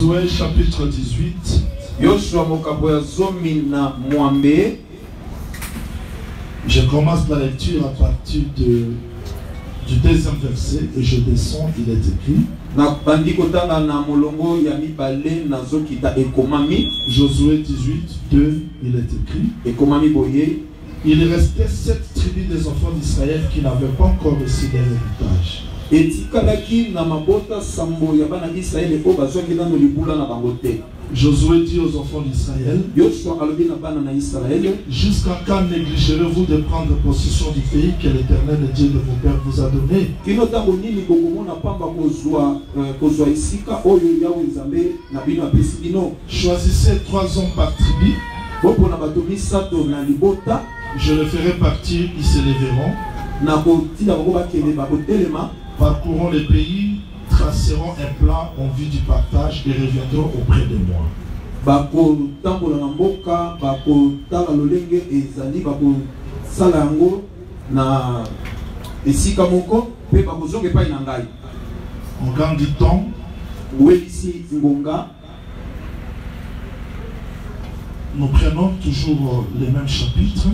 Josué chapitre 18. Yoshua mokaboya zomi na mwambe. Je commence la lecture à partir du deuxième verset et je descends, il est écrit. Na bandi kotanga na molongo ya mibale na zokita ekomami. Josué 18, 2, il est écrit. Ekomami boye. Il restait 7 tribus des enfants d'Israël qui n'avaient pas encore reçu leur héritage. Etikalaki na mabota sambo ya bana Israël o bazwaki na libula na bango te. Josué dit aux enfants d'Israël, jusqu'à quand négligerez-vous de prendre possession du pays que l'Éternel, le Dieu de vos pères, vous a donné? Choisissez 3 hommes par tribu. Je les ferai partir, ils se lèveront. Parcourons les pays, traceront un plan en vue du partage et reviendront auprès de moi. En gagne du temps, nous prenons toujours les mêmes chapitres.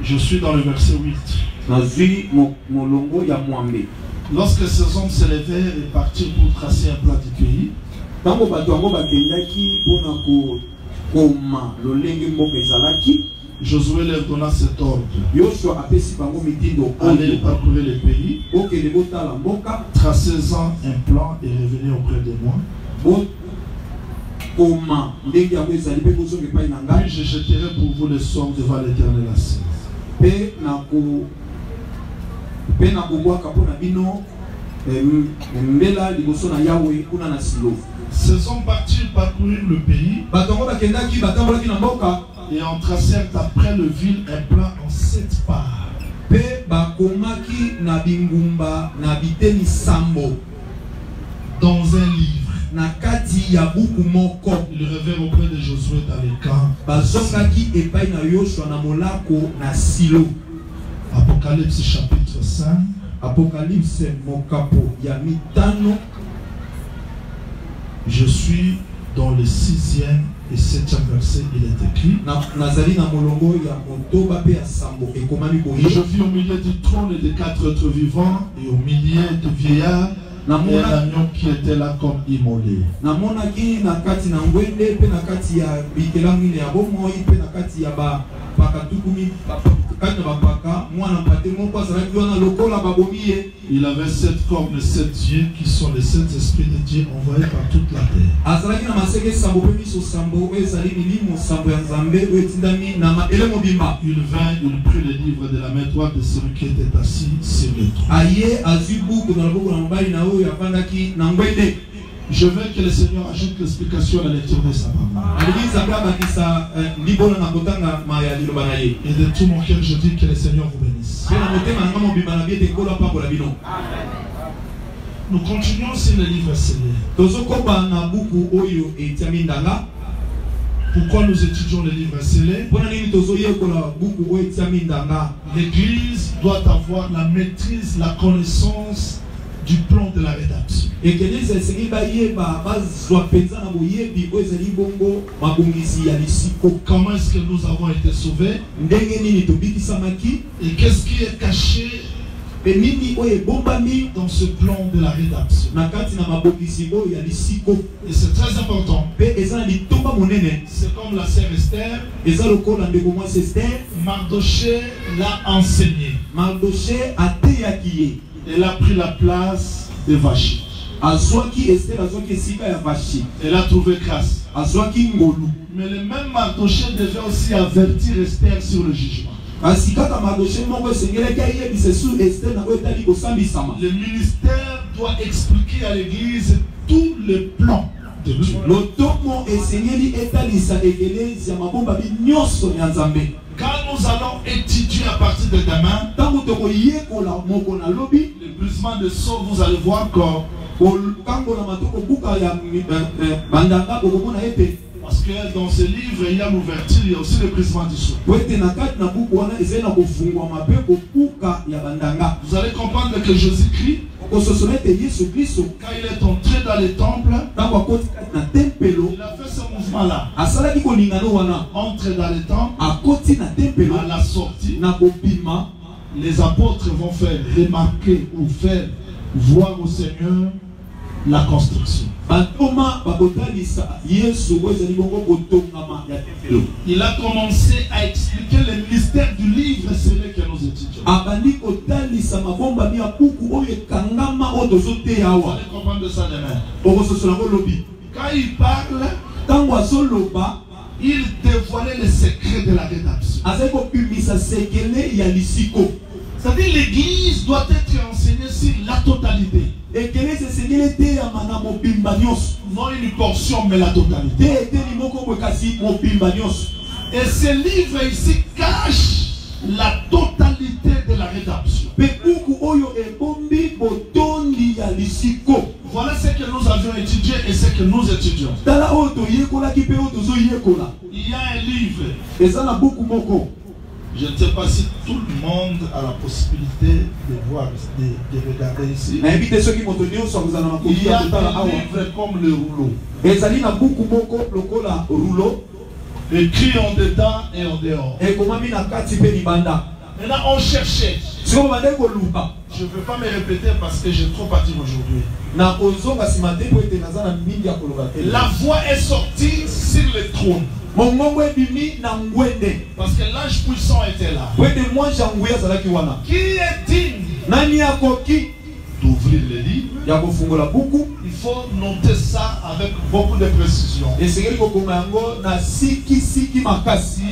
Je suis dans le verset 8. Lorsque ces hommes se levèrent et partirent pour tracer un plan du pays, Josué leur donna cet ordre. Allez parcourir le pays, tracez-en un plan et revenez auprès de moi. Puis je jeterai pour vous le sort devant l'Éternel assis. Ces hommes partirent parcourir le pays et en tracèrent après le ville un plan en 7 parts. Dans un livre. Ils revèrent auprès de Josué dans les camps. Apocalypse chapitre 5. Je suis dans le 6e et 7e verset, il est écrit. Je vis au milieu du trône et des 4 êtres vivants et au milieu de vieillards et un agneau qui était là comme immolé. Il avait 7 cornes et 7 yeux qui sont les 7 esprits de Dieu envoyés par toute la terre. Il vint, il prit le livre de la main droite de celui qui était assis sur le trône. Je veux que le Seigneur ajoute l'explication à la lecture de sa parole. Et de tout mon cœur, je dis que le Seigneur vous bénisse. Nous continuons sur le livre scellé. Pourquoi nous étudions le livre scellé? L'Église doit avoir la maîtrise, la connaissance du plan de la rédemption. Comment est-ce que nous avons été sauvés? Et qu'est-ce qui est caché dans ce plan de la rédemption? Et c'est très important. C'est comme la sœur Esther. Mardoché l'a enseigné. Elle a pris la place de Vachi. Elle a trouvé grâce. Mais le même Mardoché devait aussi avertir Esther sur le jugement. Le ministère doit expliquer à l'Église tout le plan de Dieu. Quand nous allons étudier à partir de demain, le brisement de sceaux, vous allez voir que parce que dans ce livre, il y a l'ouverture, il y a aussi le brisement du sceau. Vous allez comprendre que Jésus-Christ quand il est entré dans le temple, il a fait ce mouvement-là. Entre dans le temple, à la sortie, les apôtres vont faire remarquer ou faire voir au Seigneur la construction. Il a commencé à expliquer le mystère du livre scellé que nous étudions. Vous allez comprendre ça demain. Quand il parle, il dévoilait les secrets de la rédemption. C'est-à-dire l'église doit être enseignée sur la totalité. Non une portion, mais la totalité. Et ce livre ici cache la totalité de la rédemption. Voilà ce que nous avions étudié et ce que nous étudions. Il y a un livre. Je ne sais pas si tout le monde a la possibilité de voir, de regarder ici. Il y a un livre comme le rouleau. Écrit en dedans et en dehors. Maintenant on cherchait. Je ne veux pas me répéter parce que j'ai trop parti aujourd'hui. La voix est sortie sur le trône. Parce que l'ange puissant était là. Qui est digne d'ouvrir le livre? Il faut noter ça avec beaucoup de précision. Il y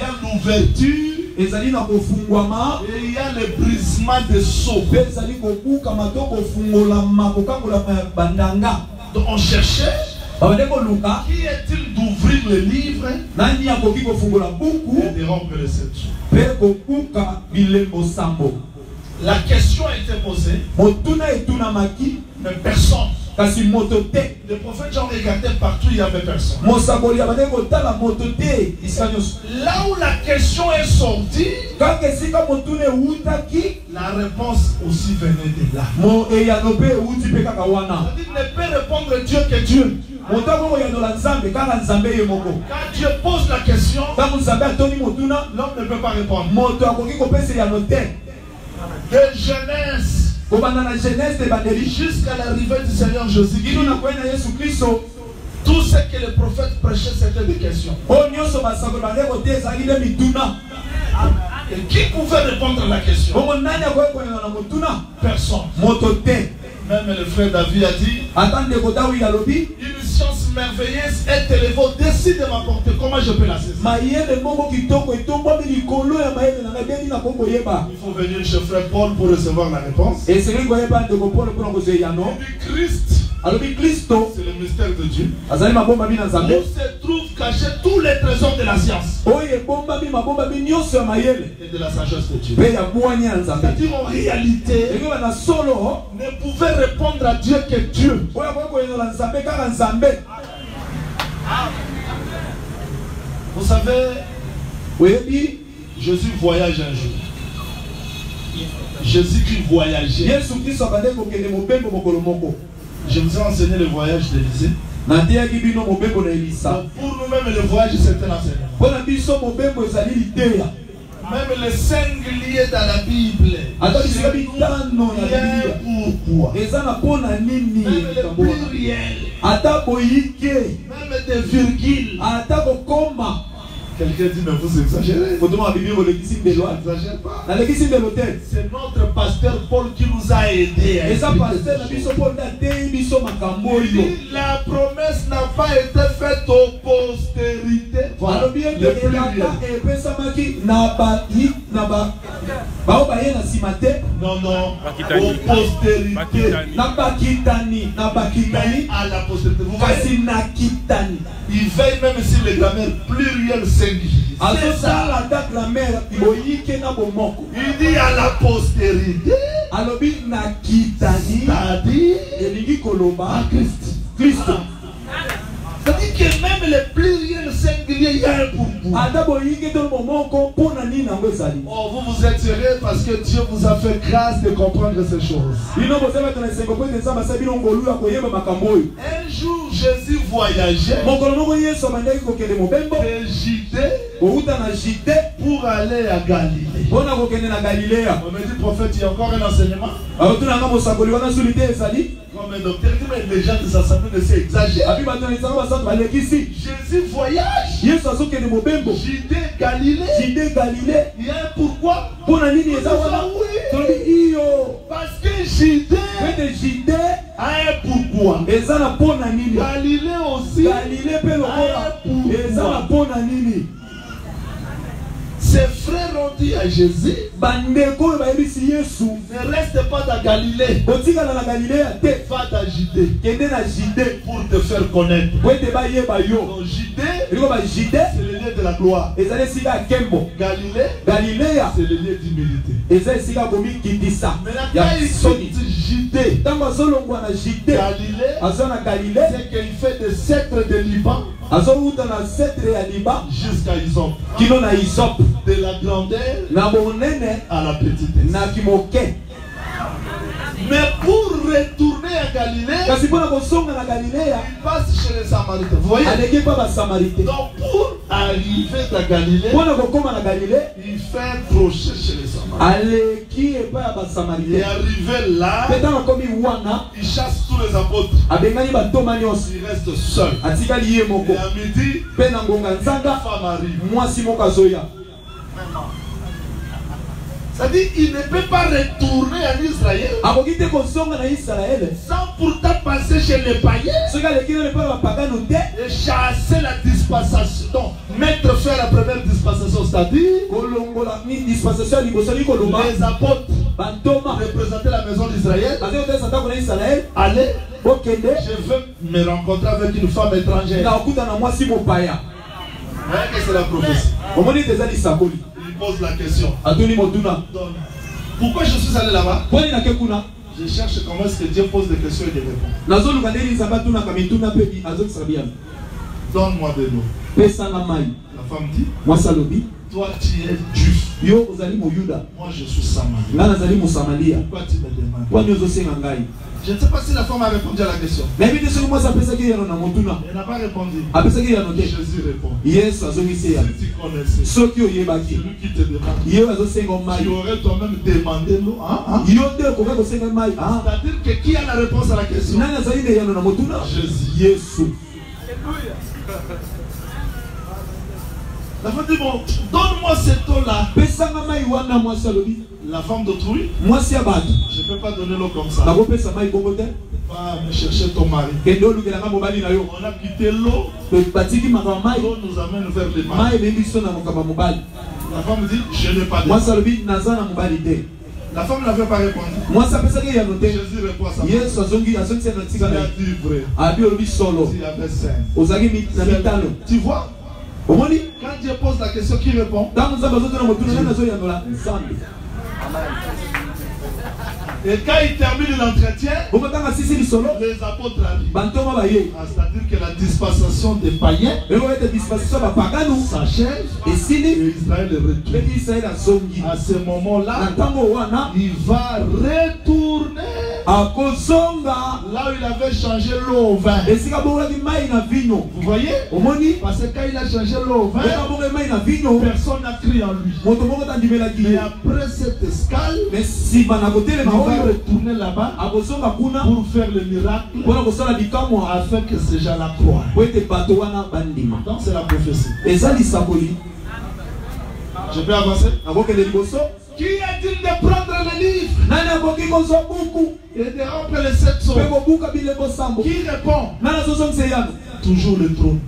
a l'ouverture et il y a le brisement des sceaux. Donc on cherchait. Qui est-il d'ouvrir le livre et de rompre les sept jours? La question a été posée, mais personne. Le prophète Jean regardait partout, il n'y avait personne. Là où la question est sortie, la réponse aussi venait de là. Il ne peut répondre Dieu que Dieu. Quand Dieu pose la question, l'homme ne peut pas répondre. De Genèse jusqu'à l'arrivée du Seigneur Jésus-Christ, tout ce que les prophètes prêchaient, c'était des questions. Et qui pouvait répondre à la question? Personne. Même le frère David a dit, une science merveilleuse est élevée au-dessus de ma portée. Comment je peux la saisir? Il faut venir chez frère Paul pour recevoir la réponse. Et Christ, c'est le mystère de Dieu. Où se trouvent cachés tous les trésors de la science et de la sagesse de Dieu. C'est-à-dire en réalité, ne pouvait répondre à Dieu que Dieu. Vous savez, Jésus voyage un jour. Jésus-Christ voyageait. Je vous ai enseigné le voyage d'Élysée. Pour nous-mêmes, le voyage, c'est un enseignement. Même les singuliers dans la Bible. Pourquoi? Même les pluriels. Même des virgules. Quelqu'un dit, mais vous exagérez. N'exagère pas. C'est notre pasteur Paul qui nous a aidés. La promesse n'a pas été faite aux postérités. Voilà. Non, aux postérités. À la postérité. Vous voyez? Il veille même sur les grammaires pluriel singulier. Il dit à la postérité. C'est-à-dire à Christ. C'est-à-dire que même les pluriels singuliers il y a un pourquoi. Oh, vous vous êtes tirés parce que Dieu vous a fait grâce de comprendre ces choses. Un jour, Jésus voyageait de Judée pour aller à Galilée. On me dit, prophète, il y a encore un enseignement. Comme un docteur, mais les gens de sa santé ne s'exagèrent. Jésus voyage. Judée, Galilée. Il y a un pourquoi. Parce que Judée a un pourquoi. Galilée aussi a un pourquoi. Ses frères ont dit à Jésus, ne reste pas dans Galilée, va dans Judée pour te faire connaître. Donc Judée, c'est le lieu de la gloire. Galilée, c'est le lieu d'humilité. Maintenant, quand il quitte Judée, Galilée, c'est qu'il fait des sceptres de Liban jusqu'à Isop. De la grandeur à la petitesse. Mais pour retourner à Galilée, il passe chez les Samaritains. Vous voyez? Donc pour arriver à Galilée, il fait un crochet chez les Samaritains. Et arrivé là, il chasse tous les apôtres. Il reste seul. Et à midi, une femme arrive. C'est-à-dire qu'il ne peut pas retourner en Israël sans pourtant passer chez les païens et chasser la dispensation. Donc, mettre fin à la première dispensation, c'est-à-dire les apôtres représenter la maison d'Israël. Allez, je veux me rencontrer avec une femme étrangère. Que c'est la prophétie. Il pose la question. Pourquoi je suis allé là-bas? Je cherche comment est-ce que Dieu pose des questions et des réponses. Donne-moi de l'eau. La femme dit, toi tu es juif. Moi je suis samarien. Pourquoi tu me demandes? Je ne sais pas si la femme a répondu à la question. Elle n'a pas répondu. Jésus répond. Si tu connaissais celui qui te demande, tu aurais toi-même demandé l'eau. C'est-à-dire que qui a la réponse à la question? Jésus. La femme dit, bon, donne-moi cette eau-là. La femme d'autrui, je ne peux pas donner l'eau comme ça. Va me chercher ton mari. On a quitté l'eau. L'eau nous amène vers les mains. La femme dit, je n'ai pas d'eau. La femme n'avait pas répondu. Jésus répond à sa femme. Tu as dit vrai. Tu avais 5. Tu vois? Quand Dieu pose la question, qui répond? Et quand il termine l'entretien, les apôtres arrivent. C'est-à-dire que la dispensation des païens s'achève et Israël retourne. À ce moment-là, il va retourner là où il avait changé l'eau au vin. Vous voyez? Parce que quand il a changé l'eau au vin, personne n'a crié en lui. Mais après cette escale, il va retourner là-bas pour faire le miracle afin que ces gens-là croient. Donc c'est la prophétie. Je peux avancer? Qui a-t-il de prendre le livre et de rompre les 7 sceaux? Qui répond? Toujours le trône.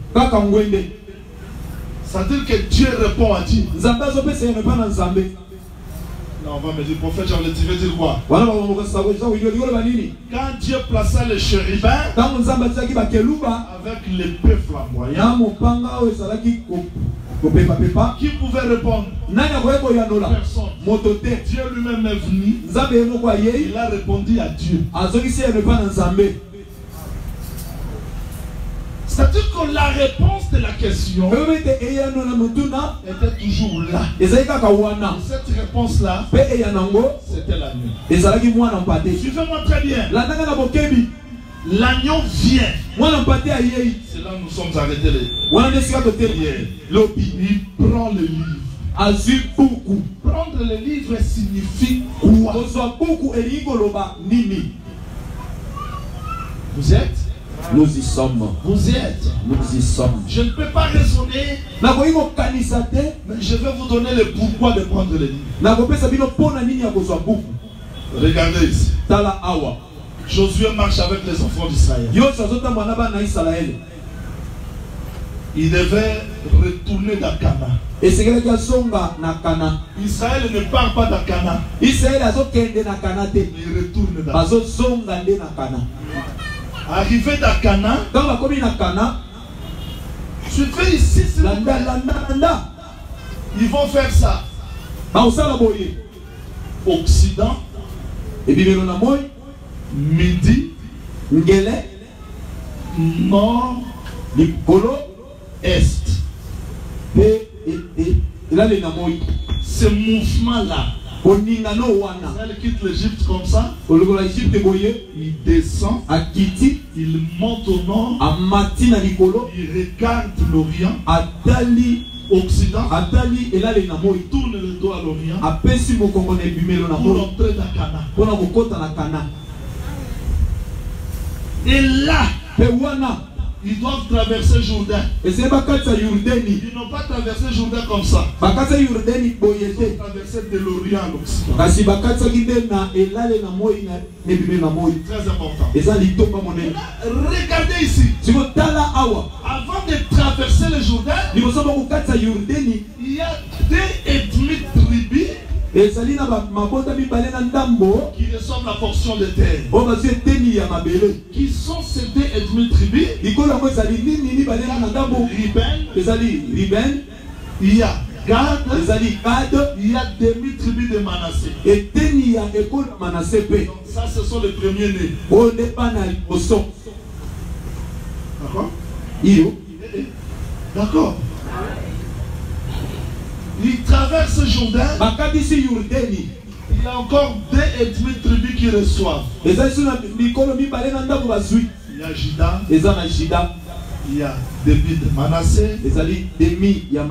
C'est-à-dire que Dieu répond à Dieu. Non, on va me dire, prophète, tu veux dire quoi? Quand Dieu plaça les chérubins avec l'épée flamboyante, qui pouvait répondre? Personne. Dieu lui-même est venu. Il a répondu à Dieu. C'est-à-dire C'est-à-dire que la réponse de la question était toujours là. Et cette réponse-là, c'était l'agneau. Suivez-moi très bien. L'agneau vient. C'est là où nous sommes arrêtés. Il prend le livre. Prendre le livre signifie quoi? Vous êtes? Nous y sommes. Vous y êtes. Nous y sommes. Je ne peux pas raisonner, mais je vais vous donner le pourquoi de prendre le livre. Regardez ici. Josué marche avec les enfants d'Israël. Il devait retourner dans Canaan. Israël ne part pas dans Canaan. Il retourne dans Canaan. Arrivé dans Canaan, je fais ici, ils vont faire ça. Occident, midi, nord, est. Ce mouvement-là, Israël quitte l'Égypte comme ça, il descend, il monte au nord, il regarde l'Orient, Occident, il tourne le dos à l'Orient pour entrer dans Canaan. Et là, ils doivent traverser Jourdain. Ils n'ont pas traversé Jourdain comme ça. Ils ont traversé de l'Orient à l'Occident. Très important. Regardez ici. Avant de traverser le Jourdain, il y a 2,5 tribus qui reçoivent la portion de terre. Qui sont ces 2,5 tribus? Il y a Gad, il y a demi-tribu de Manassé. Donc ça, ce sont les premiers-nés. D'accord? Il traverse le Jourdain. Il y a encore 2,5 tribus qui reçoivent. Il y a Juda. Il y a demi de Manassé. Il y a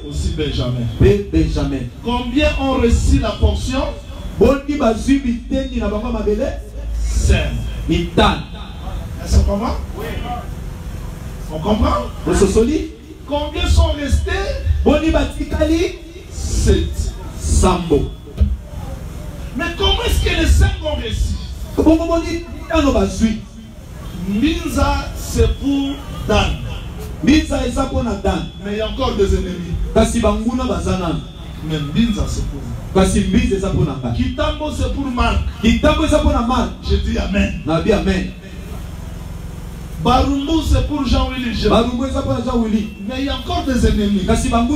aussi Benjamin. Combien ont reçu la portion? 5. Est-ce qu'on comprend? On comprend? Combien sont restés? 7. Mais comment est-ce que les 5 ont reçu? Minza, c'est pour Dan. Mais il y a encore des ennemis. Mais Minza, c'est pour vous. Kitambo, c'est pour Marc. Je dis Amen. Barumbu, c'est pour Jean-Willy. Mais il y a encore des ennemis. Je ne sais pas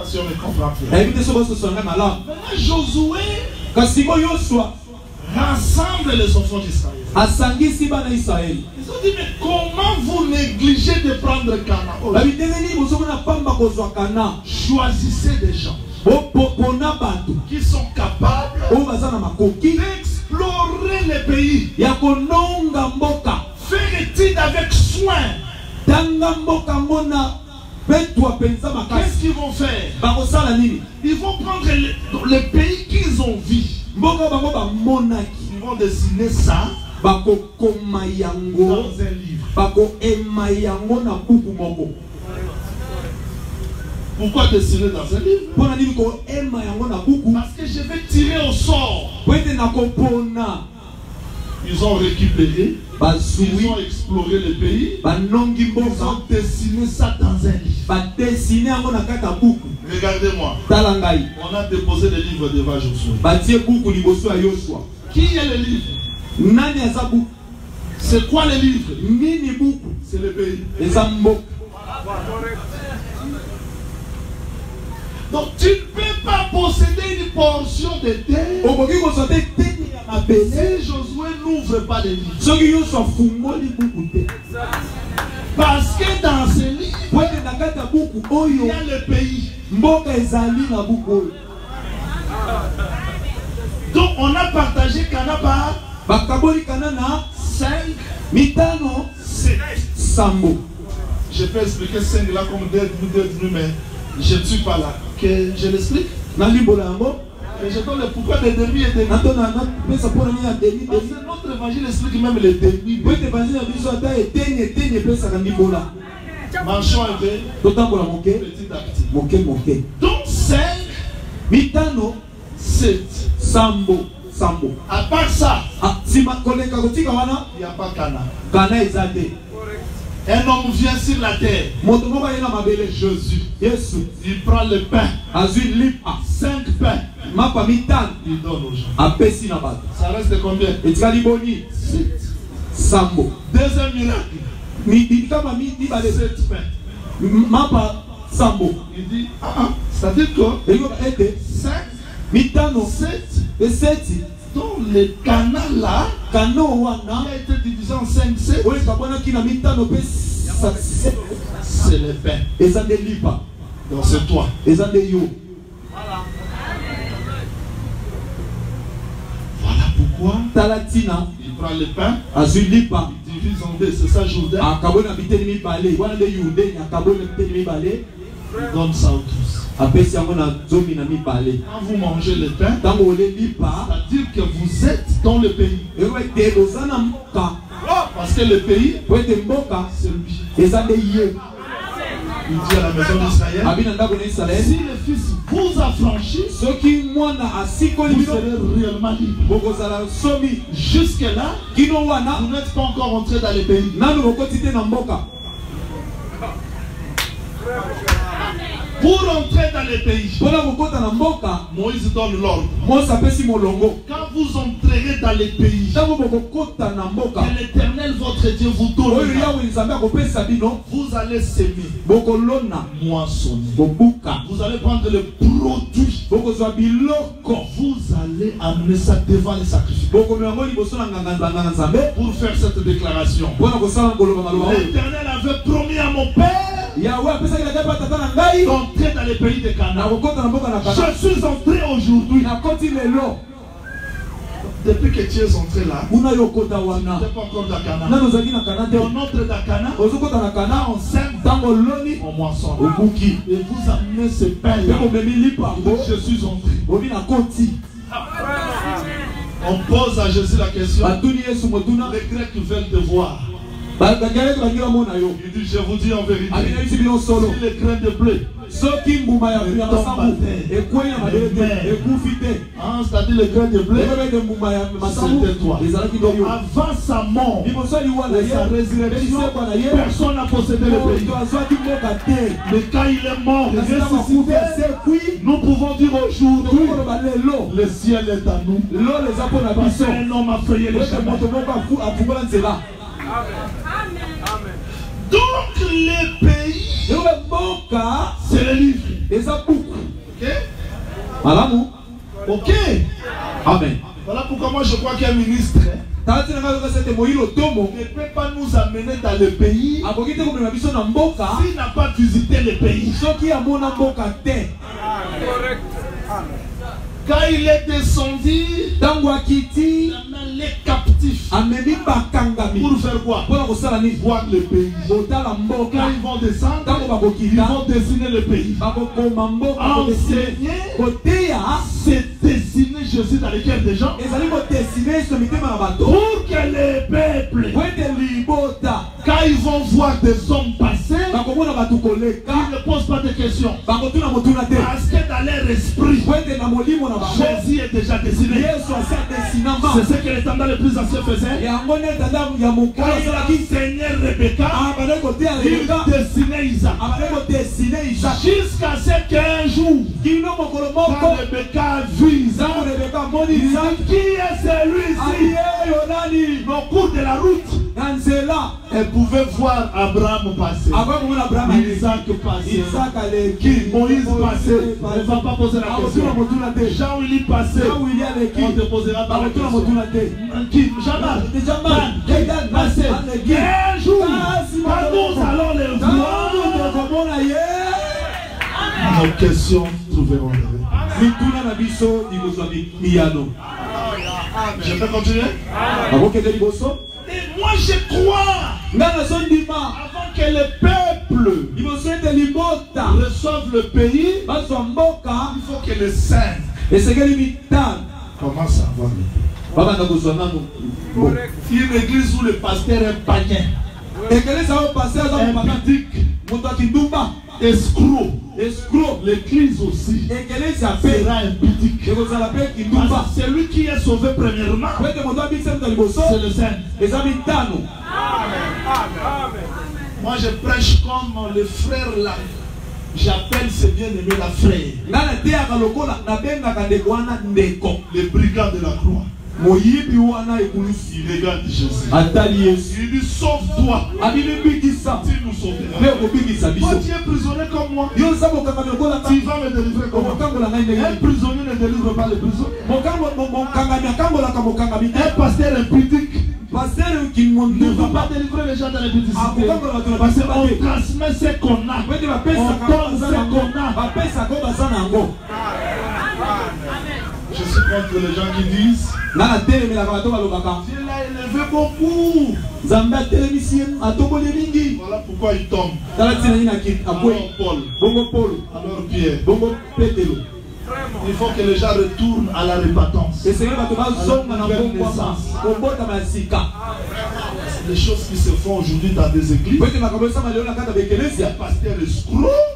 si on me comprend. Maintenant, Josué rassemble les enfants d'Israël. Ils ont dit, mais comment vous négligez de prendre Canaan? Choisissez des gens qui sont capables d'explorer le pays. Faire étude avec soin. Qu'est-ce qu'ils vont faire? Ils vont prendre le pays qu'ils ont vu. Ils vont dessiner ça dans un livre. Pourquoi dessiner dans un livre? Parce que je vais tirer au sort. Ils ont récupéré, ils ont exploré le pays, ils ont dessiné ça dans un livre. Regardez-moi, on a déposé le livre devant Josué. Qui est le livre? C'est quoi le livre? C'est le pays. Donc tu ne peux pas posséder une portion de terre. Si Josué n'ouvre n'ouvre pas les livres. Parce que dans ces livres, il y a le pays. Donc on a partagé Kanaba 5, 7. Sambo. Je peux expliquer 5 là comme 2, mais je ne suis pas là. Que je l'explique. Et je donne le pourquoi des demi et demi. Parce que notre évangile explique même les demi. Marchons un peu. Petit à petit. Donc 5, 7. Sambo. À part ça, il n'y a pas Cana. Un homme vient sur la terre. Jésus. Il prend le pain. 5 pains. Il donne aux gens. Ça reste combien? 7. Deuxième miracle. 7 pains. Il dit, c'est-à-dire que 5, 7, donc le canal là, qui a été divisé en 5, 7, c'est le pain. Donc c'est toi. Voilà pourquoi il prend le pain, il divise en 2, c'est ça Jourdain. Il donne ça aux tous. Quand vous mangez le pain, c'est-à-dire que vous êtes dans le pays. Parce que le pays, c'est lui. Il dit à la maison d'Israël, si le Fils vous a franchi, vous serez réellement libre. Jusque-là, vous n'êtes pas encore entré dans le pays. Pour entrer dans les pays, Moïse donne l'ordre. Quand vous entrerez dans les pays, que l'Éternel votre Dieu vous donne, vous allez s'aimer, moissonner. Vous allez prendre le produit. Vous allez amener ça devant les sacrifices. Pour faire cette déclaration, l'Éternel avait promis à mon père d'entrer dans les pays de Canaan. Je suis entré aujourd'hui. Depuis que tu es entré là, tu n'es pas encore dans Canaan. On entre dans Canaan, on sème, on moissonne. Et vous amenez ce pain là. Je suis entré. On pose à Jésus la question. Les Grecs veulent te voir. Il dit, je vous dis en vérité, si les grains de blé tombent à terre, c'est-à-dire les grains de blé, c'était toi. Avant sa mort et sa résurrection, personne n'a possédé le pays. Mais quand il est mort et ressuscité, nous pouvons dire aujourd'hui, le ciel est à nous. Parce qu'un homme a frayé le chemin. Donc les pays, c'est les livres. Ok? Ok? Amen. Voilà pourquoi moi je crois qu'un ministre ne peut pas nous amener dans le pays s'il n'a pas visité le pays. Quand il est descendu, il amène les captifs. Pour faire quoi? Voir le pays. Quand ils vont descendre, ils vont dessiner le pays. Enseigner, c'est dessiner Jésus dans les cœurs des gens. Pour que les peuples, quand ils vont voir des hommes passer, ils ne posent pas de questions. Parce que dans leur esprit, Jésus est déjà dessiné. C'est ce que les standards les plus anciens faisaient. Quand il a enseigné Rebecca, il dessinait Isaac. Jusqu'à ce qu'un jour, quand Rebecca a vu Isaac, il dit, qui est celui-ci? Au cours de la route, Elle pouvait voir Abraham passer. Isaac passer. Moïse passer. On ne va pas poser la question. Jean-Willy passer. On te posera pas la question. Jean-Marc passer. Un jour, quand nous allons les voir, nos questions trouveront des réponses. Je peux continuer? Et moi je crois, avant que le peuple reçoive le pays, il faut que les saints commencent à avoir le pays. Une église où le pasteur est païen, impudique, escroc, l'église aussi sera impudique. C'est lui qui est sauvé premièrement, c'est le Saint. Moi je prêche comme le frère là. J'appelle ce bien-aimé la frère. Les brigands de la croix. Il regarde Jésus. Il dit sauve-toi. Tu nous sauveras. Toi tu es prisonnier comme moi. Tu vas me délivrer comme moi. Un prisonnier ne délivre pas les prisonniers. Un pasteur impudique ne va pas délivrer les gens de l'impudicité. Parce qu'on transmet ce qu'on a. On donne ce qu'on a. Je suis contre les gens qui disent Dieu l'a élevé beaucoup. Voilà pourquoi il tombe. Alors Paul, alors Pierre. Il faut que les gens retournent à la repentance. Les choses qui se font aujourd'hui dans des églises.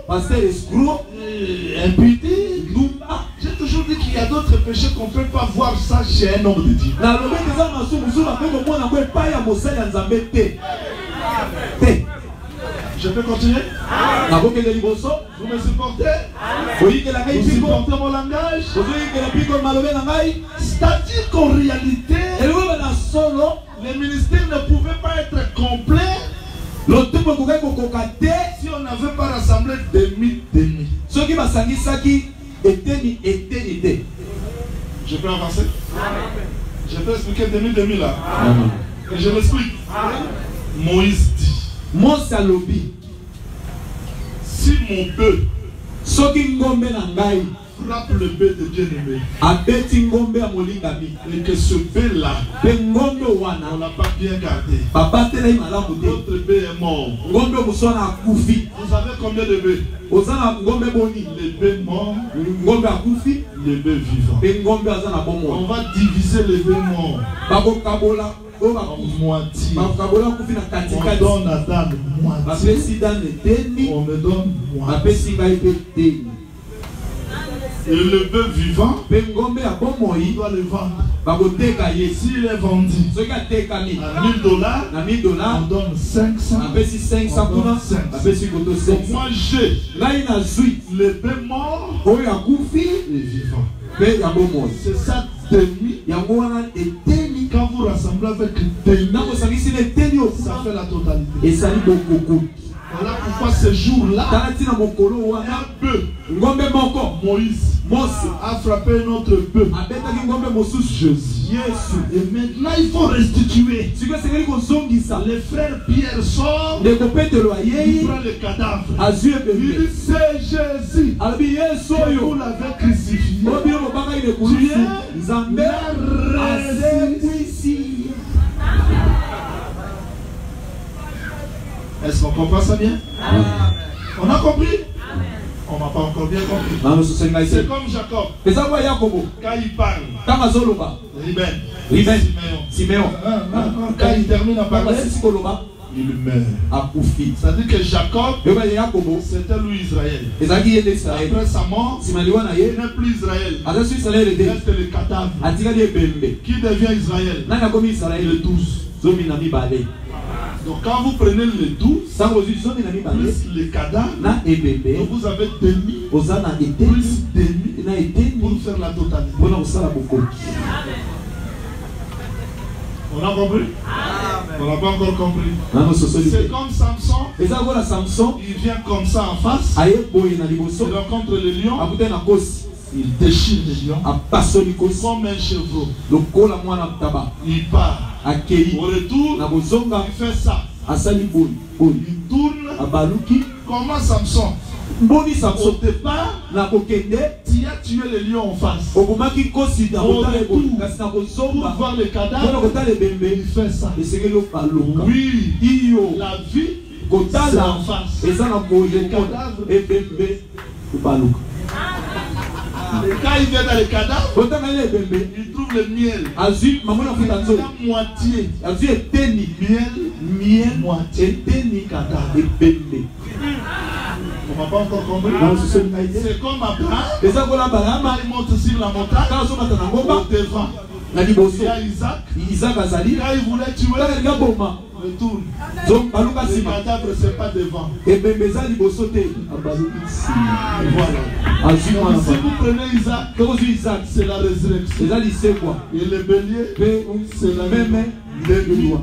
Pasteur escroc, impudique. J'ai toujours dit qu'il y a d'autres péchés qu'on ne peut pas voir ça chez un homme de Dieu. Je peux continuer? Vous me supportez? Vous supportez mon langage? C'est-à-dire qu'en réalité, les ministères ne pouvaient pas être complets si on n'avait pas rassemblé demi-demi. Je peux avancer? Je peux expliquer demi-demi là. Et je l'explique. Moïse dit, si mon bœuf frappe le bœuf de bien-aimé et que ce bœuf là on ne l'a pas bien gardé, notre bœuf est mort. Vous avez combien de bœufs? Les bœufs morts, les bœufs vivants. On va diviser les bœufs morts en moitié. On donne à Dan moitié. On me donne moitié. Et le bœuf vivant, il doit le vendre. S'il est vendu à $1000, on donne 500. On donne 500. Donc moi j'ai le bœuf mort et vivant. C'est ça demi. Quand vous rassemblez avec demi, ça fait la totalité. Voilà pourquoi ce jour-là, un bœuf, Moïse a frappé notre bœuf, Jésus. Et maintenant il faut restituer. Les frères Pierre sort, il prend le cadavre. Il dit c'est Jésus que vous l'avez crucifié. Est-ce qu'on comprend ça bien? On a compris? On n'a pas encore bien compris. C'est comme Jacob. Quand il parle, Siméon. Quand il termine à parler, il meurt. C'est-à-dire que Jacob, c'était lui Israël. Après sa mort, il n'est plus Israël. Il reste le cadavre. Qui devient Israël? Le 12. Donc quand vous prenez les 12, plus les cadavres, donc vous avez demi, plus demi, pour faire la totalité. On a compris? On n'a pas encore compris. C'est comme Samson. Il vient comme ça en face. Il rencontre le lion. Il déchire le lion. Comme un chevreau. Il part. Au retour, il fait ça. Il tourne. Comment Samson? Au départ, tu as tué le lion en face. Au retour, pour voir le cadavre, il fait ça. Oui, la vie, c'est en face. Le cadavre, quand il vient dans le cadavre, il trouve le miel. La moitié. Miel, moitié. Cadavre. On n'a pas encore compris. C'est comme Abraham. Il monte sur la montagne. Au devant. Il y a Isaac. Quand il voulait tuer, il tourne. Le cadavre, c'est pas devant. Voilà. Si vous prenez Isaac, c'est la résurrection. Et le bélier, c'est la même demi.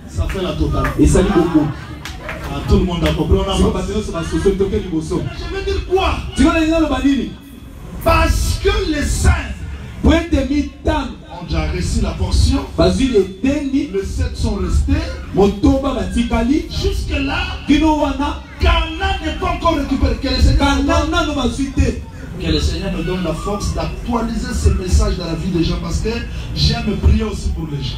Ça fait la totale. Et ça dit beaucoup. Tout le monde a compris. Je veux dire quoi? Parce que les saints ont déjà reçu la portion. Les 7 sont restés. Jusque là, Canaan n'est pas encore récupéré. Que le Seigneur me donne la force d'actualiser ce message dans la vie des gens, parce que j'aime prier aussi pour les gens.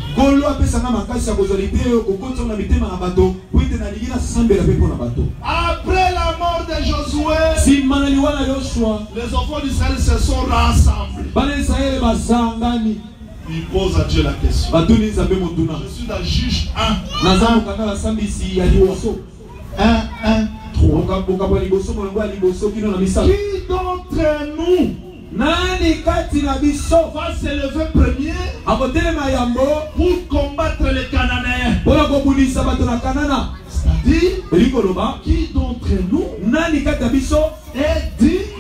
Après la mort de Josué, les enfants d'Israël se sont rassemblés. Ils posent à Dieu la question. Je suis dans Juge 1. 1. Qui d'entre nous va s'élever premier pour combattre les Cananéens? C'est-à-dire, qui d'entre nous est digne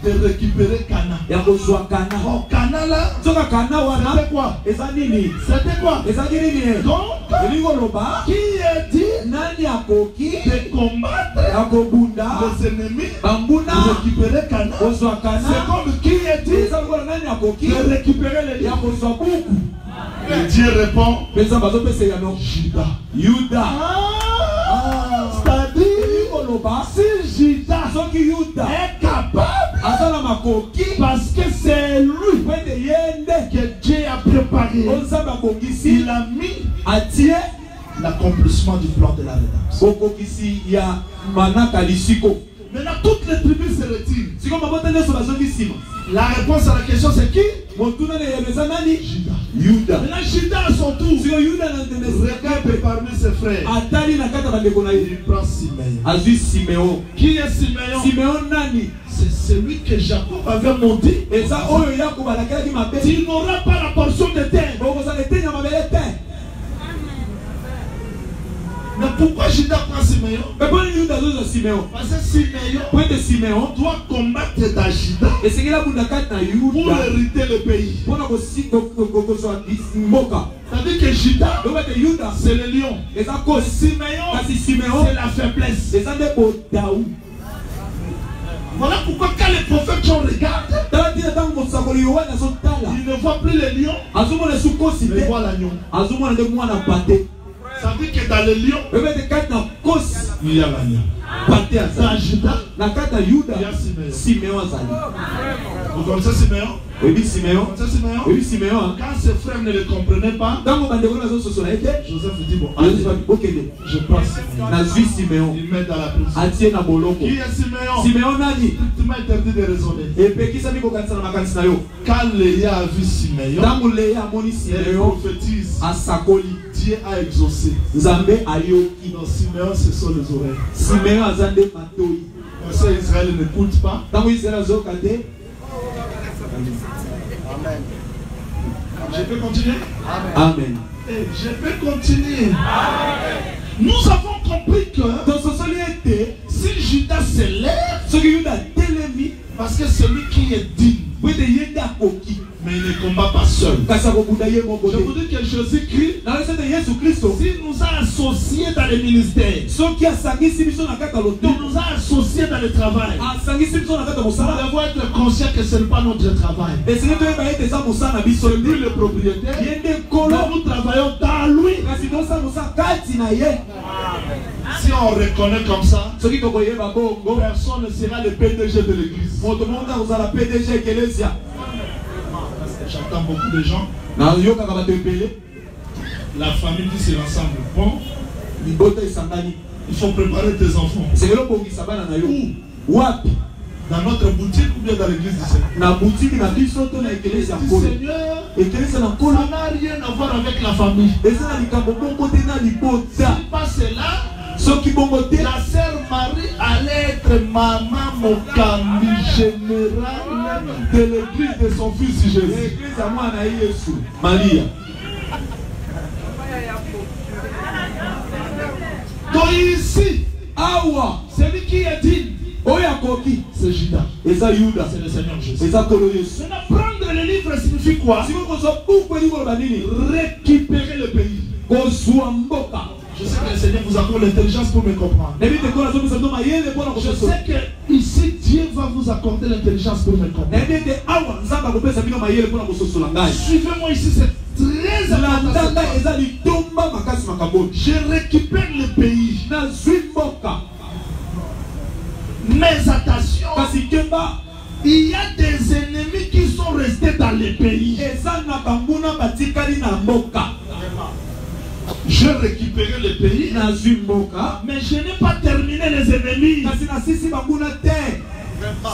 de récupérer Cana? Oh, Cana là, c'était quoi? Donc, qui est digne de combattre les ennemis, de récupérer Cana? C'est comme qui est digne de récupérer les lions? Et Dieu répond, Judas. C'est-à-dire, si Judas est capable, parce que c'est lui que Dieu a préparé, il a mis l'accomplissement du plan de la rédemption. Maintenant, toutes les tribus se retirent. La réponse à la question, c'est qui? Judas. Maintenant, Judas à son tour regarde parmi ses frères. Il prend Siméon. Qui est Siméon? C'est celui que Jacob avait monté. Tu n'auras pas la portion de terre. Mais pourquoi Judas prend Siméon? Parce que Siméon doit combattre dans Judas pour hériter le pays. C'est-à-dire que Judas, c'est le lion. Siméon, c'est la faiblesse. Voilà pourquoi quand les prophètes regardent, ils ne voient plus les lions, ils voient l'agneau. Ça veut dire que dans les lions, il y a l'agneau. Dans Judas, il y a Siméon. Vous connaissez Siméon? Oui, Siméon. Quand ses frères ne le comprenaient pas, Joseph dit, bon, allez, je prends Siméon. Il met dans la prison. Qui est Siméon? Tu m'as interdit de raisonner. Quand Léa a vu Siméon, elle prophétise. Dieu a exaucé. Dans Siméon, ce sont les oreilles. Parce que Israël n'écoute pas. Amen. Je peux continuer? Amen. Et je peux continuer. Amen. Nous avons compris que si Judas s'élève, parce que celui qui est digne Mais il ne combat pas seul. Je vous dis que Jésus-Christ, s'il nous a associés dans les ministères, il nous a associés dans le travail. Nous devons être conscients que ce n'est pas notre travail. C'est lui le propriétaire. Nous travaillons dans lui. Si on reconnaît comme ça, personne ne sera le PDG de l'église. J'entends beaucoup de gens. La famille qui se rassemble. Bon, il faut préparer tes enfants. Où? Dans notre boutique ou bien dans l'église du Seigneur? Seigneur, ça n'a rien à voir avec la famille. Si pas cela, la sœur Marie allait être maman Mokambi générale de l'église de son fils Jésus. Maria. Donc ici, celui qui est digne, c'est Judas. C'est le Seigneur Jésus. Maintenant, prendre le livre signifie quoi? Récupérer le pays. Je sais que le Seigneur vous accorde l'intelligence pour me comprendre. Je sais que ici Dieu va vous accorder l'intelligence pour me comprendre. Suivez-moi ici, c'est très important. Je récupère le pays. Mais attention, il y a des ennemis qui sont restés dans le pays. Je récupérais le pays, mais je n'ai pas terminé les ennemis.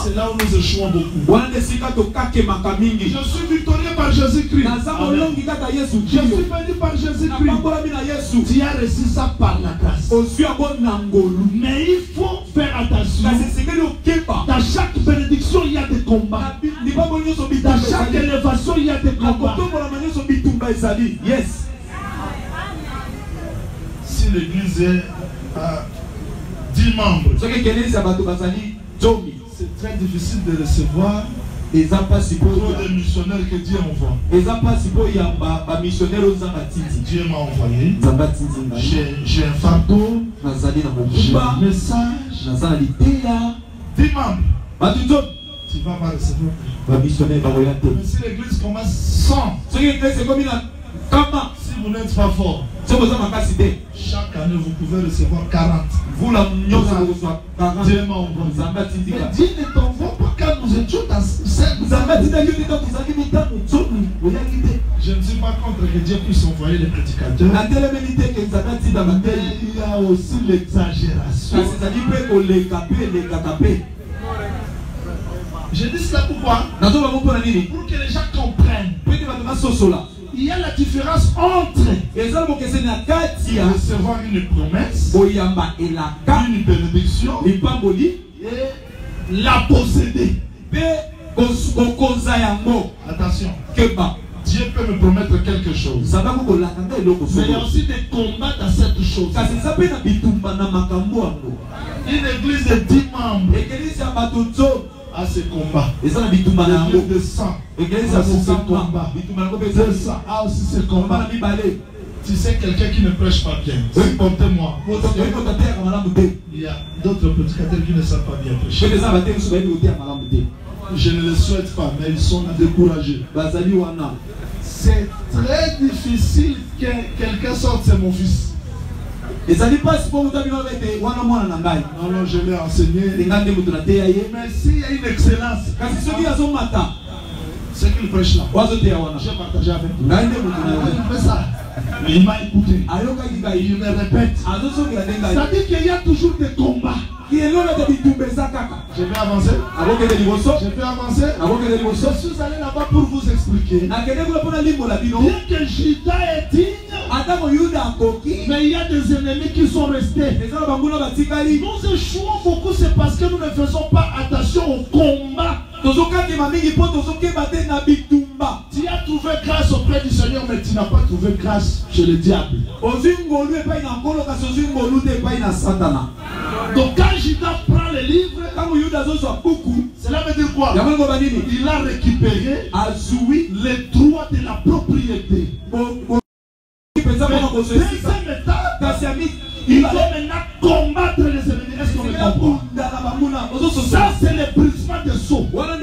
C'est là où nous échouons beaucoup. Je suis victorieux par Jésus-Christ. Je suis béni par Jésus-Christ. Tu as reçu ça par la grâce. Mais il faut faire attention. Dans chaque bénédiction, il y a des combats. Dans chaque élévation, il y a des combats. Yes. Si l'église est à 10 membres, c'est très difficile de recevoir trop de missionnaires que Dieu envoie. Dieu m'a envoyé. J'ai un fardeau. J'ai un message. 10 membres. Tu vas pas recevoir. Mais si l'église commence 100, si vous n'êtes pas fort, chaque année vous pouvez recevoir 40. Dieu m'a envoyé. Mais Dieu ne t'envoie pas quand nous étions dans cette. Je ne suis pas contre que Dieu puisse envoyer les prédicateurs. Mais il y a aussi l'exagération. Je dis cela pourquoi? Pour que les gens comprennent. Il y a la différence entre recevoir une promesse, une bénédiction et la posséder. Attention, Dieu peut me promettre quelque chose. Mais il y a aussi des combats dans cette chose. Une église de 10 membres à ce combat. L'église de 100 à ce combat. 200 à aussi ce combat. Tu sais, quelqu'un qui ne prêche pas bien, supportez-moi. Il y a d'autres prédicateurs qui ne savent pas bien prêcher. Je ne le souhaite pas, mais ils sont découragés. C'est très difficile que quelqu'un sorte, c'est mon fils. Non, non, je l'ai enseigné. Mais s'il y a une excellence, c'est qu'il prêche là. J'ai partagé avec vous. Il fait ça. Il m'a écouté. Il me répète. C'est-à-dire qu'il y a toujours des combats. Je vais avancer. Je vais avancer. Je suis allé là-bas pour vous expliquer. Bien que Judas est digne, mais il y a des ennemis qui sont restés. Nous échouons beaucoup, c'est parce que nous ne faisons pas attention au combat. Tu as trouvé trouvé grâce auprès du Seigneur, mais tu n'as pas trouvé grâce chez le diable. Donc quand Judas prend le livre, cela veut dire quoi? Il a récupéré les droits de la propriété. Deuxième étape, il va maintenant combattre les ennemis. Est-ce qu'on me comprend? Ça, c'est le brisement des sceaux. Prendre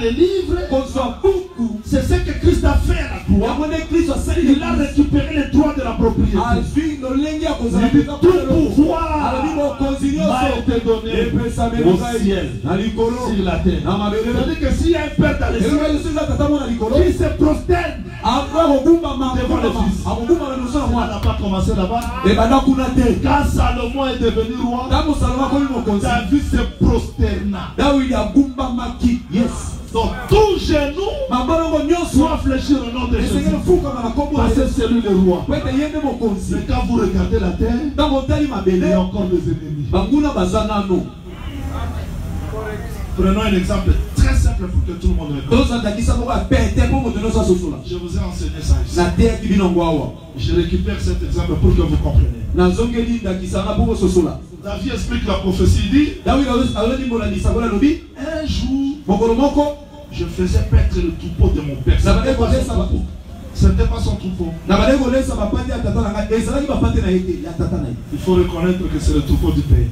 les livres, c'est ce que Christ a fait à la croix. Il a récupéré les droits de la propriété. Tout pouvoir m'a été donné au ciel, sur la terre. C'est-à-dire que s'il y a un père dans les cieux qui se prosterne devant le Fils, on n'a pas commencé là-bas. Quand Salomon est devenu roi, David se prosterna. Donc tout genou doit fléchir au nom de Jésus. Parce que c'est lui le roi. Mais quand vous regardez la terre, il y a encore des ennemis. Prenons un exemple très simple pour que tout le monde regarde. Je vous ai enseigné ça ici. Je récupère cet exemple pour que vous compreniez. David explique la prophétie, dit un jour, je faisais paître le troupeau de mon père. Ce n'était pas son troupeau. Il faut reconnaître que c'est le troupeau du père.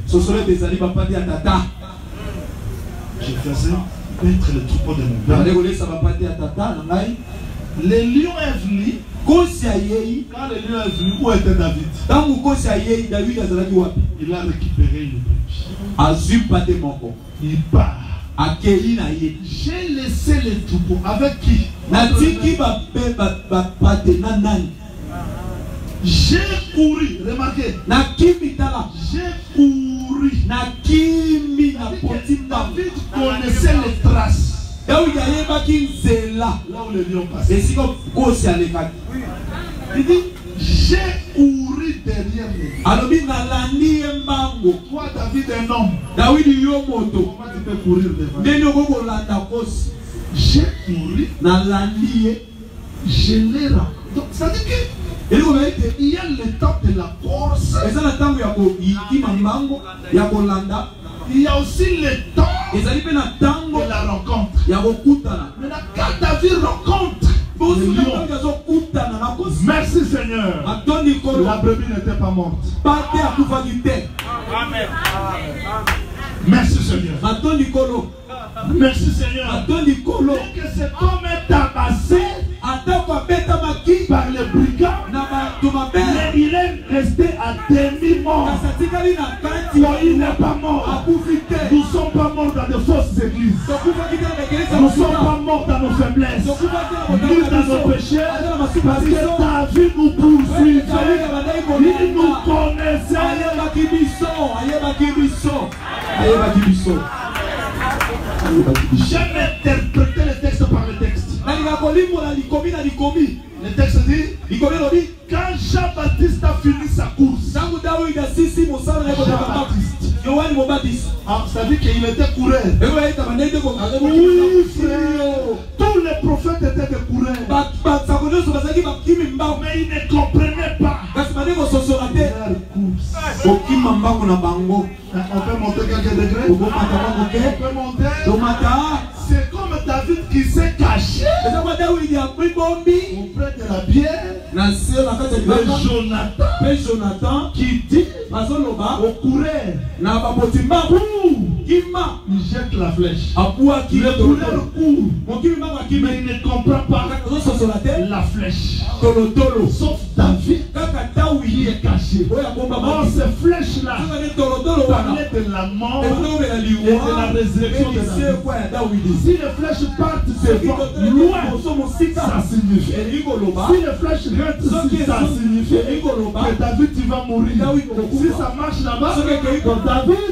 Je faisais paître le troupeau de mon père. Le lion est venu. Quand le lion est venu, où était David? Il a récupéré une brebis. Il part. J'ai laissé le troupeau. Avec qui? J'ai couru. Remarquez. J'ai couru. David connaissait les traces. Là où le lion passait. Il dit, j'ai couru derrière lui. Toi, David, un homme. Comment tu peux courir devant? J'ai couru. Je l'ai rencontré. Donc, ça veut dire qu'il y a le temps de la course. Il y a aussi le temps de la rencontre. Maintenant, quand David rencontre le lion, merci Seigneur, la brebis n'était pas morte. Merci Seigneur. Merci Seigneur. Dès que cet homme est tabassé par les brigands, mais il est resté à demi-mort. Il n'est pas mort. Nous ne sommes pas morts dans de fausses églises. Nous ne sommes pas morts dans nos faiblesses, ni dans nos péchés. Parce que David nous poursuivait. Il nous connaissait. J'aime interpréter le texte par le texte. Le texte dit, quand Jean-Baptiste a fini sa course, c'est-à-dire qu'il était coureur. Oui, frère. Tous les prophètes étaient des coureurs. Mais ils ne comprenaient pas. On peut monter quelques degrés. On peut monter. C'est comme David qui s'est caché auprès de la bière. Et Jonathan qui dit au coureur, il jette la flèche. Le coureur court, mais il ne comprend pas la flèche. Sauf David qui est caché. Or ces flèches-là parlaient de la mort et de la résurrection de David. Si les flèches partent devant, loin, ça signifie. Si les flèches restent ici, ça signifie que David, tu vas mourir. Si ça marche là-bas, donc David,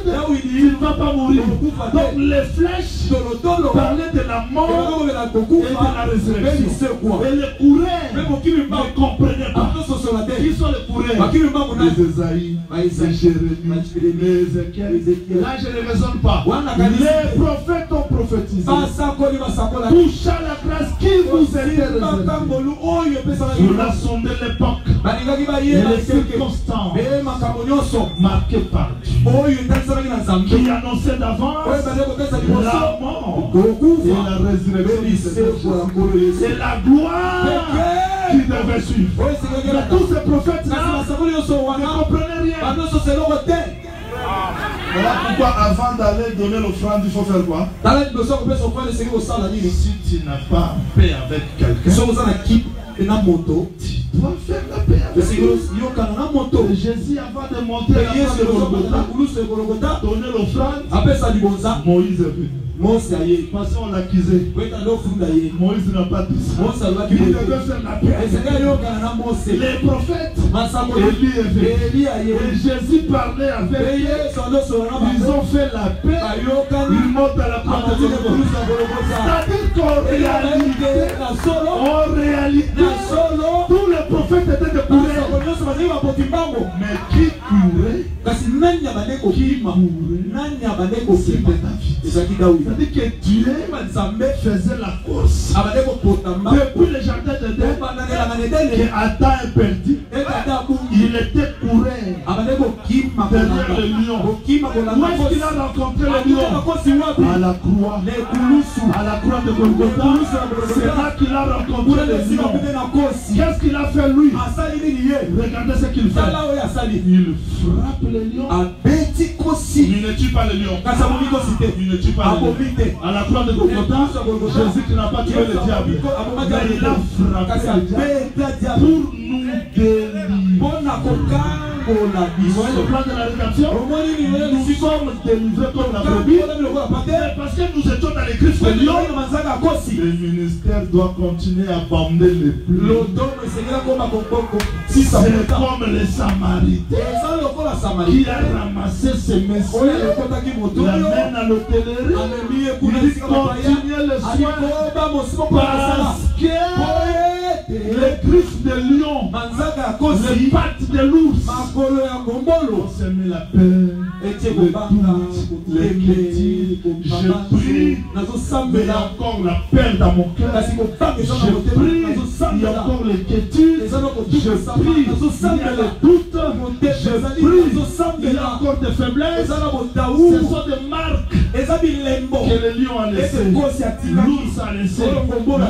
il ne va pas mourir. Donc les flèches parlaient de la mort et de la résurrection. Et les coureurs ne comprenaient pas. Qui sont les coureurs? Les Esaïe, les Jérémie, les Ézéchiel. Là, je ne raisonne pas. Les prophètes ont prophétiser. Toucha la grâce qui vous est réservée. Vous rassemblez l'époque et les circonstances marquées par Dieu, qui annonçait d'avance la mort et la résurrection. C'est la gloire qui devait suivre. Mais tous ces prophètes-là ne comprenaient rien. Voilà pourquoi avant d'aller donner l'offrande, il faut faire quoi? Si tu n'as pas paix avec quelqu'un, tu dois faire la paix avec lui. Jésus, avant de monter à Golgotha, donner l'offrande, Moïse est venu. Parce qu'on l'accusait. Moïse n'a pas dit ça. Il devait faire la paix. Les prophètes, Élie et Jésus parlait avec eux. Ils ont fait la paix. Ils montent à la croix de Golgotha. C'est-à-dire qu'en réalité, tous les prophètes étaient de courir. Mais qui courait? C'était David. C'est-à-dire que Dieu faisait la course depuis le jardin d'Éden, que Adam est perdu. Il était couru derrière le lion. Où est-ce qu'il a rencontré le lion? À la croix. À la croix de Golgotha. C'est là qu'il a rencontré le lion. Qu'est-ce qu'il a fait lui? Regardez ce qu'il fait. Il frappe le lion. Il ne tue pas le lion. Il ne tue pas le lion. À la croix de Golgotha, Jésus qui n'a pas tué le diable, mais il a frappé le diable pour nous délivrer. Vous voyez le plan de la rédemption? Nous sommes délivrés comme la brebis, parce que nous étions dans les griffes de lion. Le ministère doit continuer à bomber les pluies. C'est comme les Samaritains qui a ramassé ses messieurs, l'amène à l'hôtellerie, il continue le soin parce que les griffes de lion, les pattes de l'ours, on s'est mis la paix, les critiques. Je prie, mais il y a encore la paix dans mon cœur. Je prie, il y a encore les quiétudes. Je prie, il y a les doutes. Je prie, il y a encore des faiblesses. Ce sont des marques que le lion a laissées, l'ours a laissé.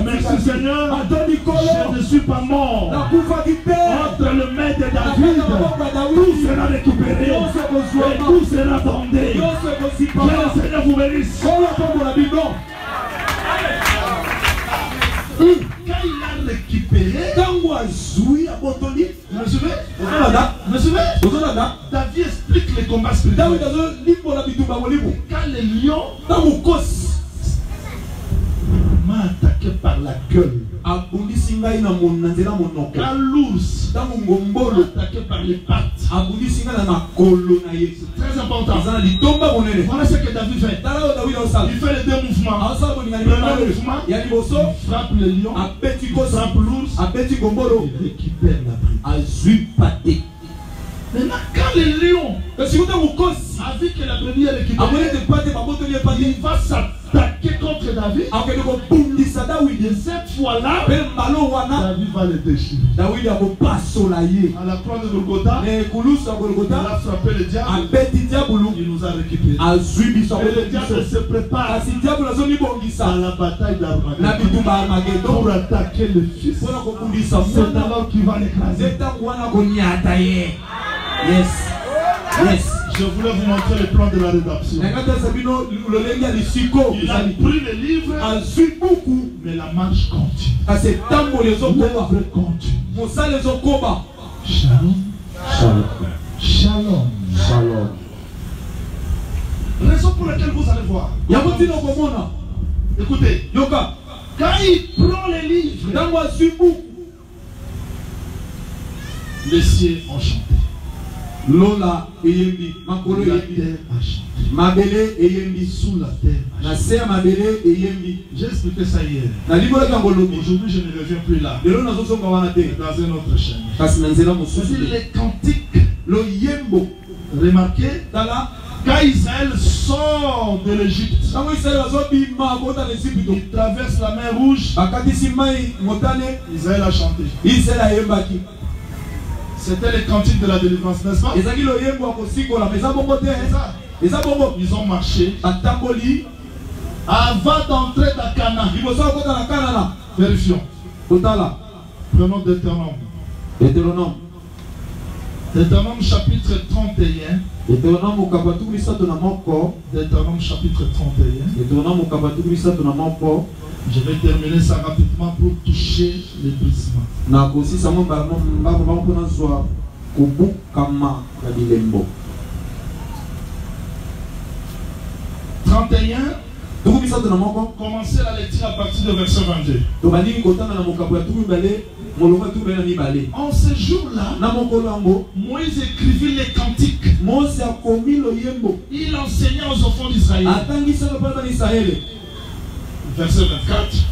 Merci Seigneur, je ne suis pas mort. Entre le maître et David, tout sera récupéré et tout sera fondé. Que le Seigneur vous bénisse. Quand il a récupéré, me suivez? David explique les combats spirituels. Quand le lion m'a attaqué par la gueule, quand l'ours m'a attaqué par les pattes, c'est très important. Voilà ce que David fait. Il fait les deux mouvements. Premier mouvement, il frappe le lion, il frappe l'ours, il récupère la brebis. Maintenant, quand le lion a vu que la brebis est récupérée, il va s'attaquer contre David. Et cette fois-là, David va le déchirer. À la croix de Golgotha, il a frappé le diable. Il nous a récupérés. Et le diable se prépare à la bataille d'Armageddon pour attaquer le Fils. C'est alors qu'il va l'écraser. Yes. Je voulais vous montrer le plan de la rédemption. Il a pris le livre, mais la marche continue. L'œuvre continue. Shalom. Shalom. Shalom. Shalom. Raison pour laquelle vous allez voir. Écoutez, quand il prend les livres, les cieux ont chanté. Lola eyembi makolo eyembi mabele eyembi sous la terre. Na se mabele eyembi. J'ai expliqué ça hier. Na libola kangolobi. Aujourd'hui je ne reviens plus là. Lelo nazo songa wana te dans un autre chaîne. Parce que nzela mosusu les cantiques lo yembo remarquez tala Quand Israël sort de l'Égypte, il traverse la mer Rouge. Israël a chanté. C'était les cantiques de la délivrance, n'est-ce pas? Ils ont marché. Avant d'entrer dans Canaan. Vérifions. Prenons Deutéronome. Deutéronome chapitre 31. Deutéronome chapitre 31. Je vais terminer ça rapidement pour toucher les brisements. 31. Commencez la lecture à partir de verset 22. En ce jour-là, Moïse écrivit les cantiques. Il enseignait aux enfants d'Israël. Verset 24.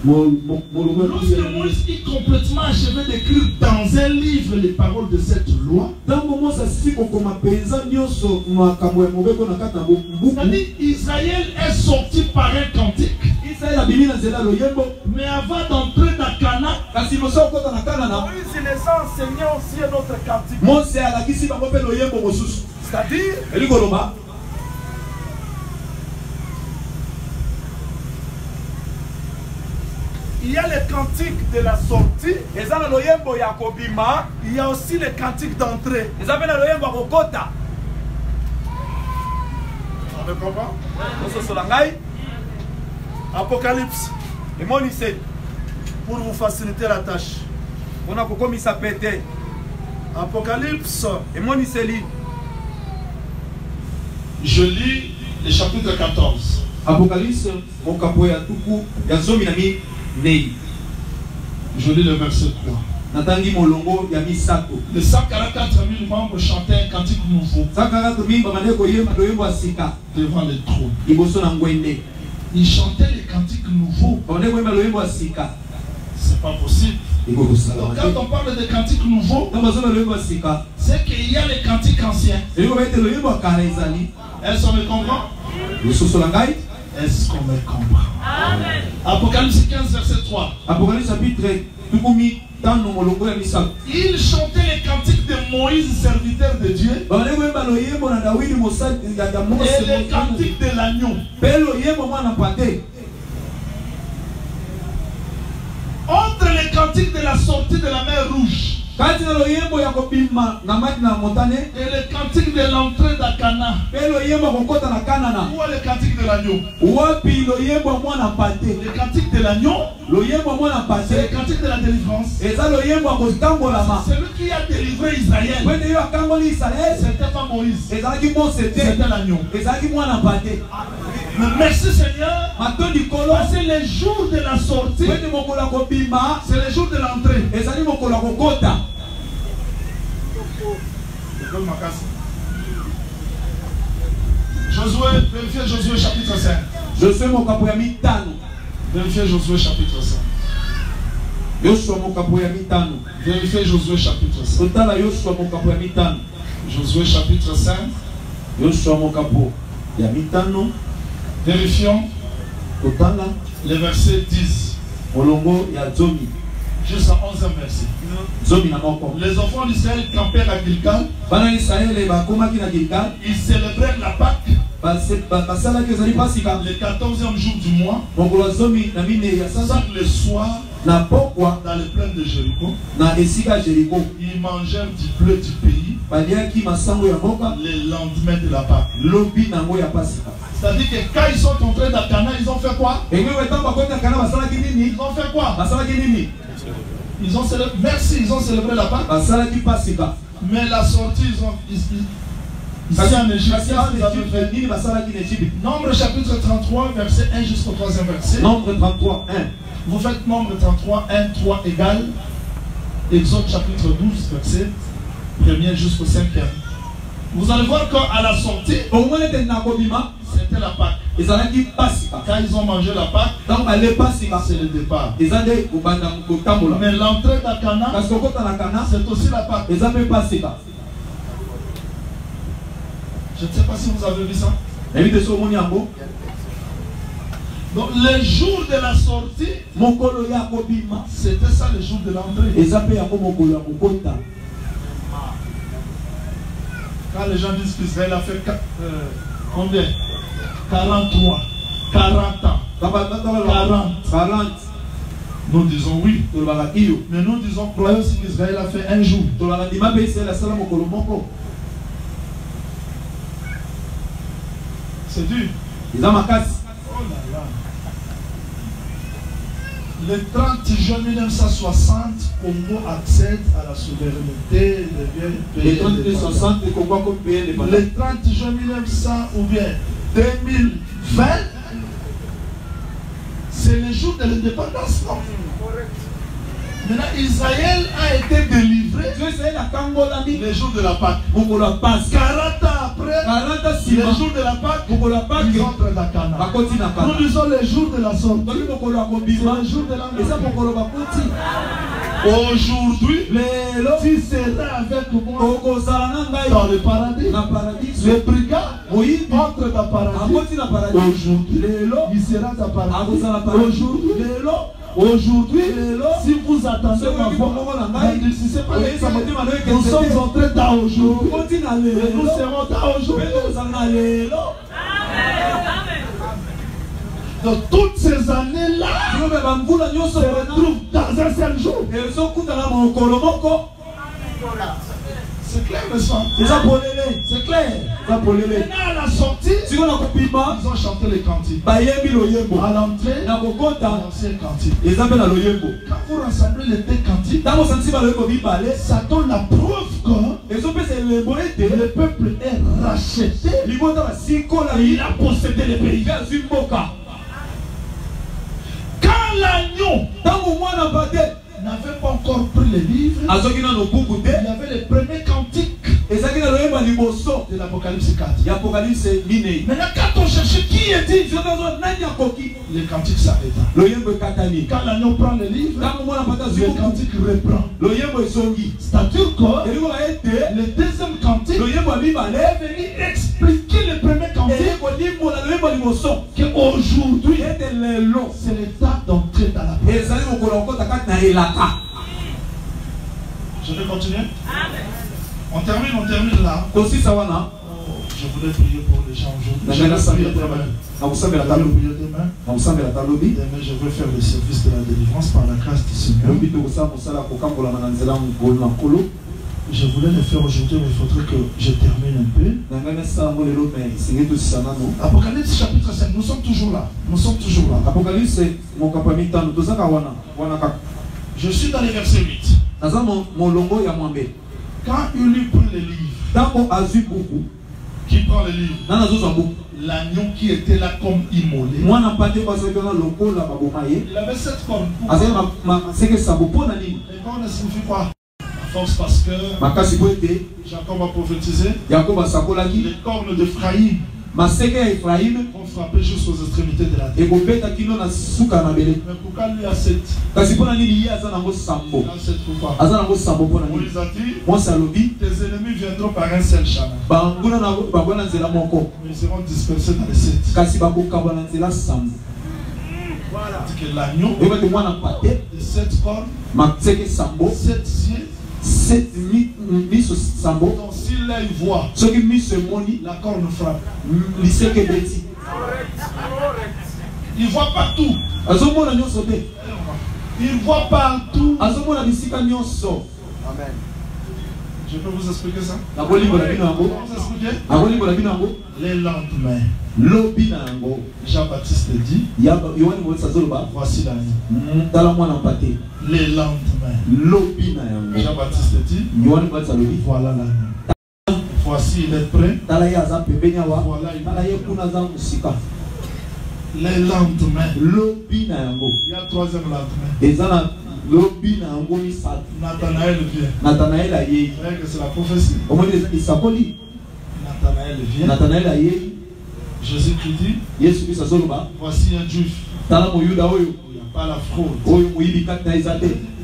Lorsque Moïse eut complètement achevé d'écrire dans un livre les paroles de cette loi, c'est-à-dire Israël est sorti par un cantique. Mais avant d'entrer dans Canaan, Moïse les a enseignés aussi un autre cantique. C'est-à-dire il y a les cantiques de la sortie. Il y a aussi les cantiques d'entrée. On me comprend? Apocalypse. Pour vous faciliter la tâche. Apocalypse. Je lis le chapitre 14. Apocalypse, je lis le verset 3. Les 144 000 membres chantaient un cantique nouveau devant le trône. Ils chantaient les cantiques nouveaux. C'est pas possible. Donc quand on parle de cantiques nouveaux, c'est qu'il y a les cantiques anciens. Est-ce qu'on me comprend? Est-ce qu'on me comprend? Amen. Apocalypse 15, verset 3. Apocalypse chapitre 3. Il chantait les cantiques de Moïse, serviteur de Dieu, et les cantiques de l'agneau. Entre les cantiques de la sortie de la mer Rouge et le cantique de l'entrée de Canaan, où est le cantique de l'agneau? Le cantique de l'agneau, c'est le cantique de la délivrance. Celui qui a délivré Israël, c'était pas Moïse, c'était l'agneau. Merci Seigneur, parce que les jours de la sortie, c'est les jours de l'entrée. Josué, vérifiez Josué chapitre 5. Josué mon kapoyami tano. Vérifiez Josué chapitre 5. Josué mon kapoyami tano. Vérifiez Josué chapitre 5. Totala Josué mon kapoyami tano. Josué chapitre 5. Josué mon kapoyami tano. Vérifions. Totala. Le verset 10. Olongo ya zomi. Jusqu'à 11e verset. Les enfants d'Israël campèrent à Gilgal. Ils célébrèrent la Pâque le 14e jour du mois. Chaque le soir, dans les plaines de Jéricho, ils mangèrent du bleu du pays le lendemain de la Pâque. C'est-à-dire que quand ils sont entrés dans Canaan, ils ont fait quoi? Ils ont fait quoi? Ils ont célébré, merci, ils ont célébré la Pâque. Mais la sortie, ils ont ici en Égypte. Nombre chapitre 33, verset 1 jusqu'au 3e verset. Nombre 33, 1. Vous faites nombre 33, 1, 3 égale Exode chapitre 12, verset 1er jusqu'au 5e. Vous allez voir qu'à la sortie, c'était la Pâque. Quand ils ont mangé la Pâque, c'est le départ. Mais l'entrée dans Canaan, c'est aussi la Pâque. Je ne sais pas si vous avez vu ça. Donc le jour de la sortie, c'était ça le jour de l'entrée. Quand les gens disent qu'Israël a fait combien? 43, 40 ans. 40. Nous disons oui. Mais nous disons croyons aussi qu'Israël a fait un jour. C'est dur. Oh là là. Le 30 juin 1960, Congo accède à la souveraineté, devient pays indépendant. Le 30 juin 1900 ou bien 2020, c'est le jour de l'indépendance, non? Maintenant, Israël a été délivré le jour de la Pâque. 40 ans après, le jour de la Pâque, ils entrent dans Canaan. Nous disons le jour de la sortie. C'est le jour de l'entrée. Aujourd'hui, tu seras avec moi dans le paradis. Les brigands entrent dans le paradis. Aujourd'hui, il sera dans le paradis. Aujourd'hui, si vous attendez ma voix, nous sommes entrés dans aujourd'hui. Et nous serons dans aujourd'hui. Donc toutes ces années-là se retrouvent dans un seul jour. C'est clair, le sang. C'est clair. Maintenant, à la sortie, ils ont chanté les cantiques. À l'entrée, l'ancien cantique. Quand vous rassemblez les deux cantiques, ça donne la preuve que le peuple est racheté. Il a possédé le pays. Quand l'agneau n'avait pas encore pris les livres, il y avait les premiers cantiques de l'Apocalypse 4. Maintenant, quand on cherchait qui est-il, le cantique s'arrêta. Quand l'agneau prend le livre, le cantique reprend. C'est-à-dire que le deuxième cantique est venu expliquer le premier cantique qu'aujourd'hui, c'est l'état d'entrer dans la paix. Je vais continuer. On termine là. Je voulais prier pour les gens aujourd'hui. Je vais prier demain. Demain, je vais faire le service de la délivrance par la grâce du Seigneur. Je voulais le faire aujourd'hui, mais il faudrait que je termine un peu. Apocalypse chapitre 5, nous sommes toujours là. Je suis dans les versets 8. Quand il lui prend les livres, qui prend les livres? L'agneau qui était là comme immolé. Il avait 7 cornes. Les cornes ne signifient quoi? Parce que Jacob a prophétisé, les cornes d'Ephraïm vont frapper jusqu'aux extrémités de la terre. Mais pourquoi lui a 7? Il a 7 pourquoi? Moïse a dit, tes ennemis viendront par un seul chemin. Ils seront dispersés dans les 7. Voilà. Que l'agneau de 7 cornes, 7 cieux. Donc s'il l'œil voit, la corne frappe. Il voit partout. Il voit partout. Amen. Je peux vous expliquer ça? Les lendemains, Jean-Baptiste dit, voici l'agneau. Les lendemains, Jean-Baptiste dit, voilà l'agneau. Voici il est prêt. Voilà les lendemains. Il y a 3e lendemain. Nathanaël vient. Que c'est la prophétie. Nathanaël vient. Jésus qui dit, voici un juif. Il n'y a pas la fraude.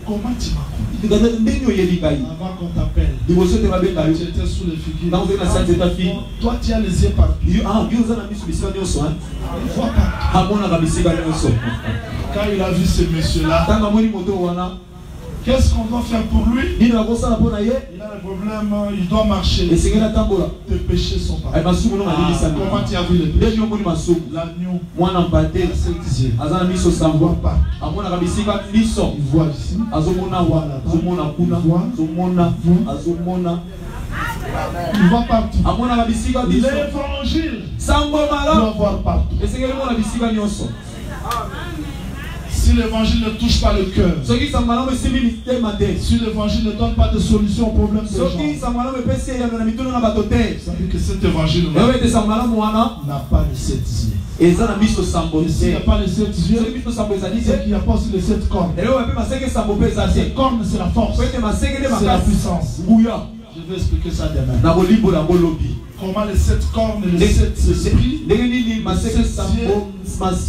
Comment tu m'as connu? qu'on t'appelle, tu étais sous les figues. Toi, tu as les yeux partout. Il voit pas. Quand il a vu ce monsieur-là, qu'est-ce qu'on doit faire pour lui? Il a un problème, il doit marcher. Tes péchés sont pas. Comment tu as vu les péchés? L'agneau. Il voit pas. Il voit ici. Il voit partout. L'évangile doit voir partout. Si l'évangile ne touche pas le cœur, si l'évangile ne donne pas de solution au problème des gens, ça veut dire que cet évangile n'a pas les 7 yeux. Et s'il n'y a pas les 7 yeux, c'est qu'il n'y a pas aussi les 7 cornes. Les cornes, c'est la force, c'est la puissance. Je vais expliquer ça demain. Comment les 7 cornes et les 7 esprits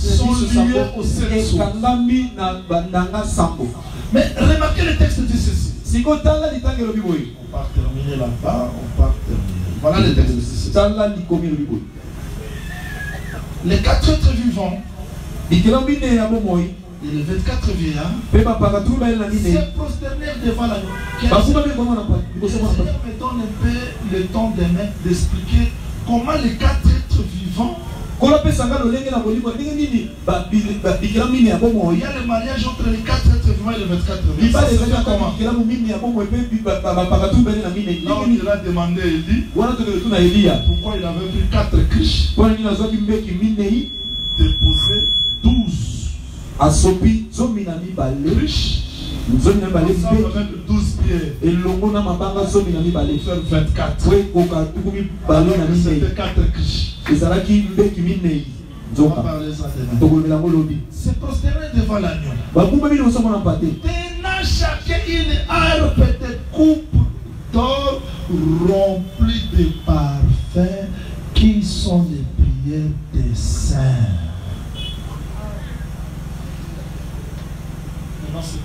sont liés aux 7 sceaux. Mais remarquez le texte dit ceci. On part terminer là-bas, on part terminer. Voilà le texte dit ceci. Les 4 êtres vivants et les 24 vieillards s'est prosterné devant l'agneau. Me donne un peu le temps d'expliquer comment les 4 êtres vivants. Il y a le mariage entre les 4 êtres vivants et les 24 vieillards. Là, il a demandé à Élie pourquoi il avait pris 4 criches, déposé 12 criches. Nous avons 12 pieds. Et l'on a fait 24. C'était 4 criches. On va parler ça demain. C'est prosterné devant l'agneau. Tenant chacun une harpe de coupe d'or remplie de parfums qui sont les prières des saints. Maintenant, c'est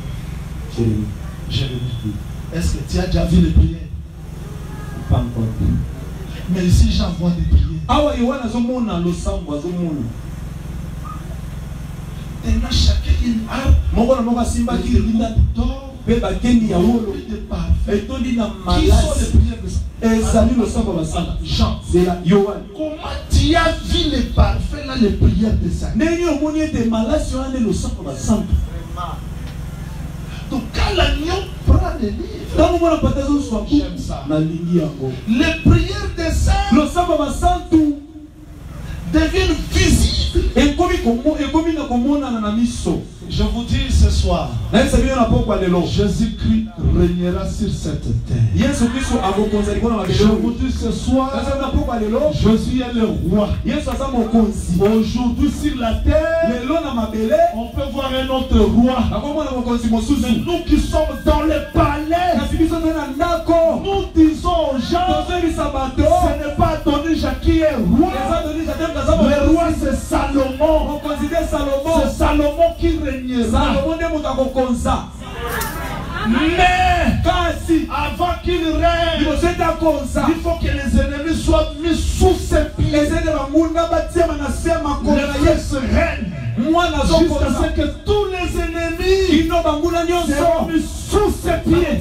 Jérémie. Est-ce que tu as déjà vu les prières? Pas encore. Mais ici, j'envoie des prières. Tenant chacun une harpe d'or qui sont les prières de Jean. Comment tu as vu les parfaits là, les prières de saints? Donc quand l'agneau prend les livres, j'aime ça. Les prières des saints deviennent visibles. Je vous dis ce soir, Jésus-Christ régnera sur cette terre. Je vous dis ce soir, Jésus est le roi. Aujourd'hui sur la terre, on peut voir un autre roi. Mais nous qui sommes dans le palais, nous disons aux gens, ce n'est pas Adonija qui est roi. Le roi c'est Salomon. C'est Salomon qui régnera. Mais avant qu'il règne, il faut que les ennemis soient mis sous ses pieds. Les fils règnent jusqu'à ce que tous les ennemis soient mis sous ses pieds.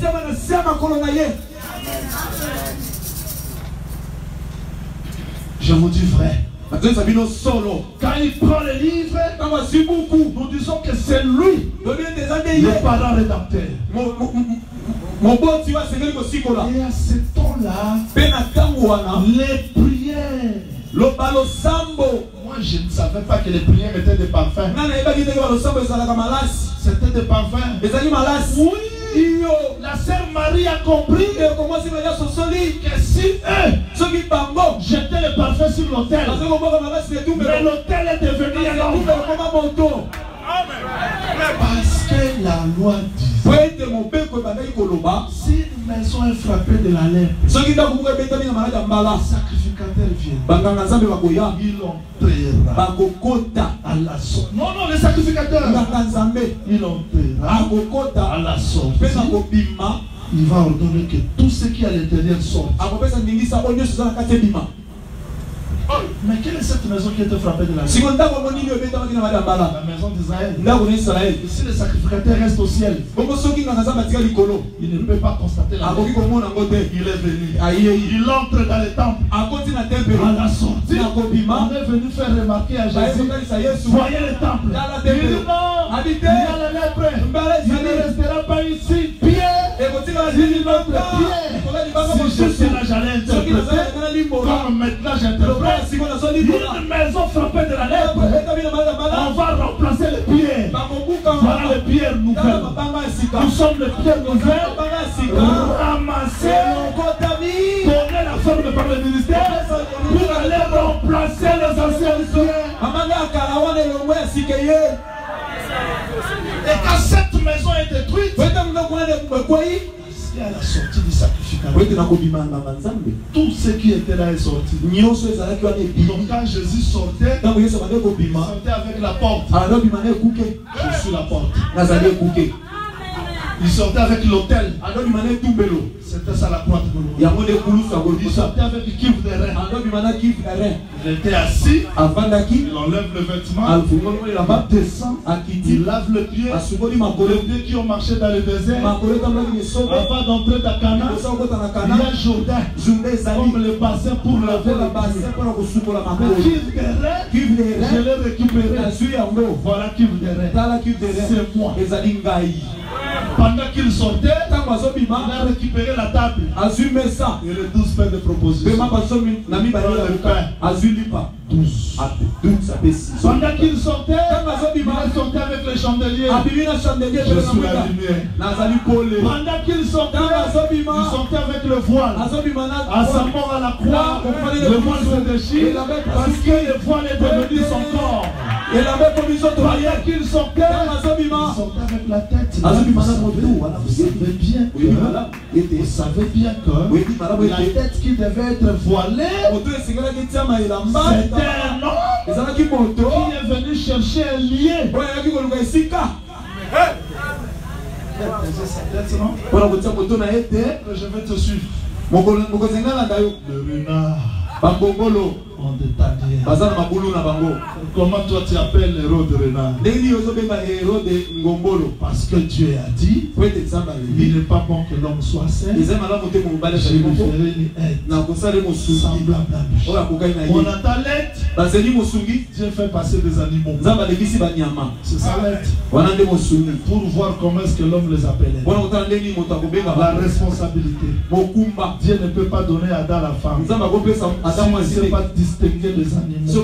Je vous dis vrai. Quand il prend le livre, nous disons que c'est lui le parent rédacteur. Et à ce temps-là, les prières. Moi je ne savais pas que les prières étaient des parfums. C'était des parfums. Oui. La sœur Marie a compris que si eux jetaient le parfum sur l'autel, mais l'autel est devenu un homme. Parce que la loi dit, si une maison est frappée de la lèpre, le sacrificateur vient, il l'enterrera. à la sortie. Non, non, les sacrificateurs. Il enterra à la sortie. Il va ordonner que tout ce qui est à l'intérieur sorte. Mais quelle est cette maison qui a été frappée de la maison? La maison d'Israël. Si le sacrificateur reste au ciel, il ne peut pas constater la maison. Il est venu. Il entre dans le temple. À la sortie, on est venu faire remarquer à Jésus, voyez le temple. Il dit non, il y a la lèpre. Il ne restera pas ici. Pierre, il notre Pierre. Si je suis là, j'allais interpréter. Comme maintenant j'interprète. Une maison frappée de la lèpre, on va remplacer les pierres. Voilà les pierres nouvelles. Nous sommes les pierres nouvelles. Ramasser, donner la forme par le ministère pour aller remplacer les anciens pierres. Et quand cette maison est détruite, à la sortie du sacrificateur, tout ce qui était là est sorti. Donc quand Jésus sortait, il sortait avec la porte. Je suis la porte. Il sortait avec l'autel. C'était ça la croix de Golgotha. Il sortait avec le kiff de rein. Il était assis. Il enlève le vêtement. Il descend. Il lave le pied. Les pieds qui ont marché dans le désert. Avant d'entrer dans Canaan, il y a Jourdain. Comme le bassin pour laver le pied. Le kiff de rein, je l'ai récupéré. Voilà kiff de rein. C'est moi. Pendant qu'il sortait, il a récupéré la table et les 12 pains de proposition. Il prend le pain. 12. Pendant qu'il sortait, il a sorti avec les chandeliers. Je suis la lumière. Pendant qu'il sortait, il sortait avec le voile. À sa mort à la croix, le voile se déchire parce que le voile est devenu son corps. Pendant qu'il sortait, il sortait avec la tête. Vous savez bien que la tête qui devait être voilée, c'était un homme qui est venu chercher un lien. Je vais te suivre. Le renard. On comment toi tu appelles Hérode renard? Parce que Dieu a dit il n'est pas bon que l'homme soit seul. Je lui ferai une aide semblable à lui. On attend l'aide. Dieu fait passer des animaux. C'est ça l'aide. Pour voir comment est-ce que l'homme les appelait. La responsabilité. Dieu ne peut pas donner à Adam la femme. Il ne pas distinguer les animaux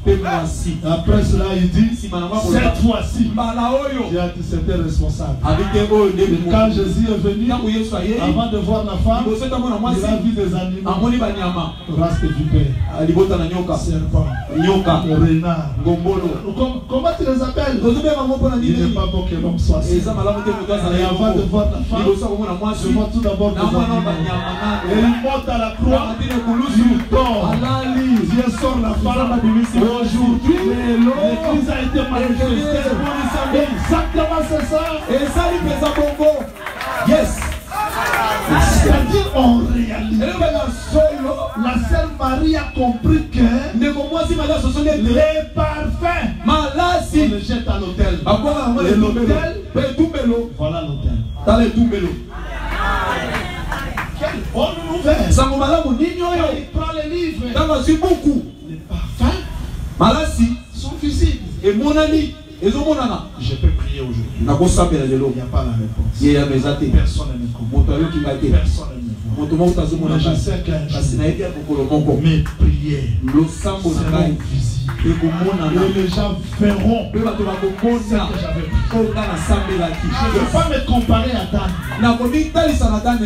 et la femme. Après cela, il dit cette fois-ci, il a dit c'était responsable. Quand Jésus est venu, avant de voir la femme, il a vu des animaux. Race de vipère, serpent, renard. Comment tu les appelles? Il n'est pas bon que l'homme soit seul. Et avant de voir la femme, je vois tout d'abord des animaux. Et il monte à la croix. Il dort. Dieu sort la femme. Aujourd'hui, l'Église a été manifestée. Exactement, c'est ça. Et ça, il fait ça bongo. Yes. C'est-à-dire, en réalité, la sœur Marie a compris que les parfums, on les jette à l'autel. Et l'autel, voilà l'autel. Quelle bonne nouvelle! Il prend les livres. Les parfums sont visibles. Et mon ami, je peux prier aujourd'hui. Il n'y a pas la réponse. Personne ne me comprend. Personne ne me voit. Mais je sais qu'un jour, mes prières seront visibles. Et les gens verront ce que j'avais pris. Je ne vais pas me comparer à Dan.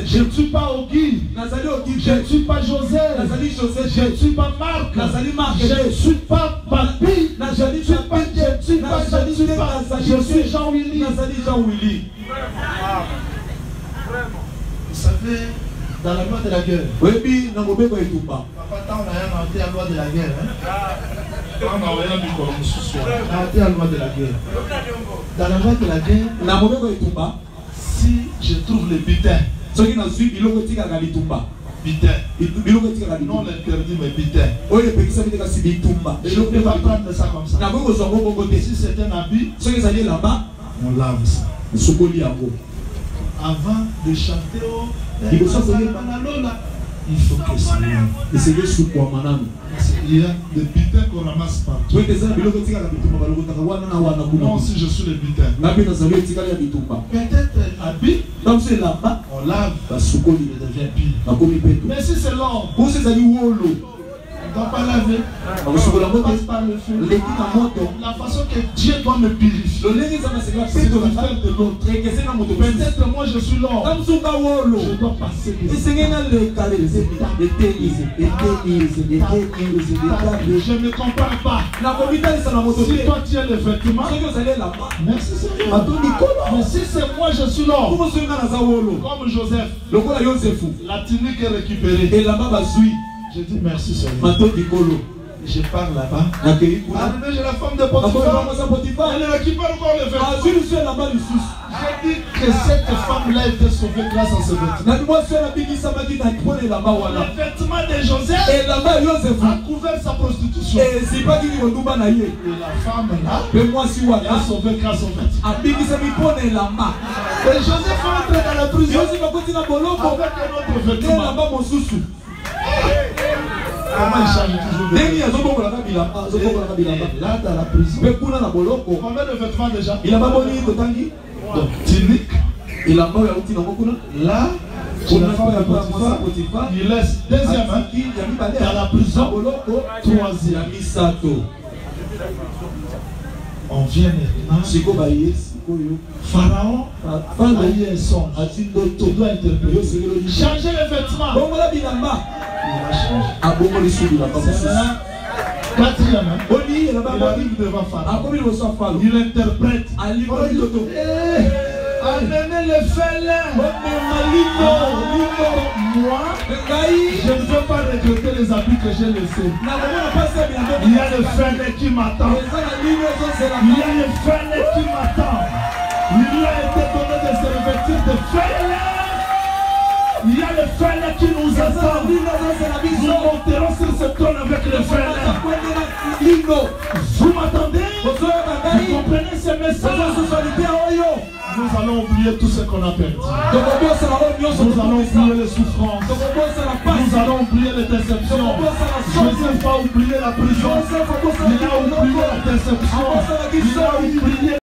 Je ne suis pas Ogi. Je ne suis pas José. Je ne suis pas Marc. Je ne suis pas Papi. Je suis Jean-Willy. Vous savez, dans la loi de la guerre, Papa, on a inventé la loi de la guerre. la loi de la guerre. Dans la loi de la guerre, si je trouve le butin, butin, non l'interdit, mais butin. Je ne peux pas prendre ça comme ça. Si c'est un habit, on lave ça. Avant de chanter, il faut que c'est il y a des butins qu'on ramasse partout. Moi aussi je suis le butin. Peut-être habit, on lave, il devient pire. Mais si c'est l'homme, on ne doit pas laver. On passe par le feu. La façon que Dieu doit me purifier, c'est de faire de l'autre. Peut-être moi je suis l'homme, je dois passer je ne comprends pas. Si toi tu as le vêtement, merci Seigneur. Mais si c'est moi je suis l'homme, comme Joseph, la tunique est récupérée. Je dis merci Seigneur. Je pars là-bas. J'ai la femme de Potiphar. Elle récupère encore le vêtement. J'ai dit que cette femme-là était sauvée grâce à ce vêtement. Le vêtement de Joseph a couvert sa prostitution. Et la femme-là est sauvée grâce au vêtement. Et Joseph entre dans la prison avec un autre vêtement. Comment il change toujours là dans la prison. Combien de vêtements déjà? Donc tunique. Là, il laisse deuxième dans la prison. Troisième. On vient maintenant. Pharaon a eu un songe. Tu dois interpréter. Changer les vêtements. Il a changé. Quatrième, il interprète. Amenez le félin. Moi, je ne veux pas regretter les habits que j'ai laissés. Il y a le félin qui m'attend. Il y a le félin qui m'attend. Il a été donné de se revêtir de félin. Il y a le félin qui nous attend. Nous monterons sur ce trône avec le félin. Vous m'attendez? Vous comprenez ce message? Nous allons oublier tout ce qu'on a perdu. Nous allons oublier les souffrances. Nous allons oublier les déceptions. Joseph a oublié la prison. Il a oublié la déception. Il a oublié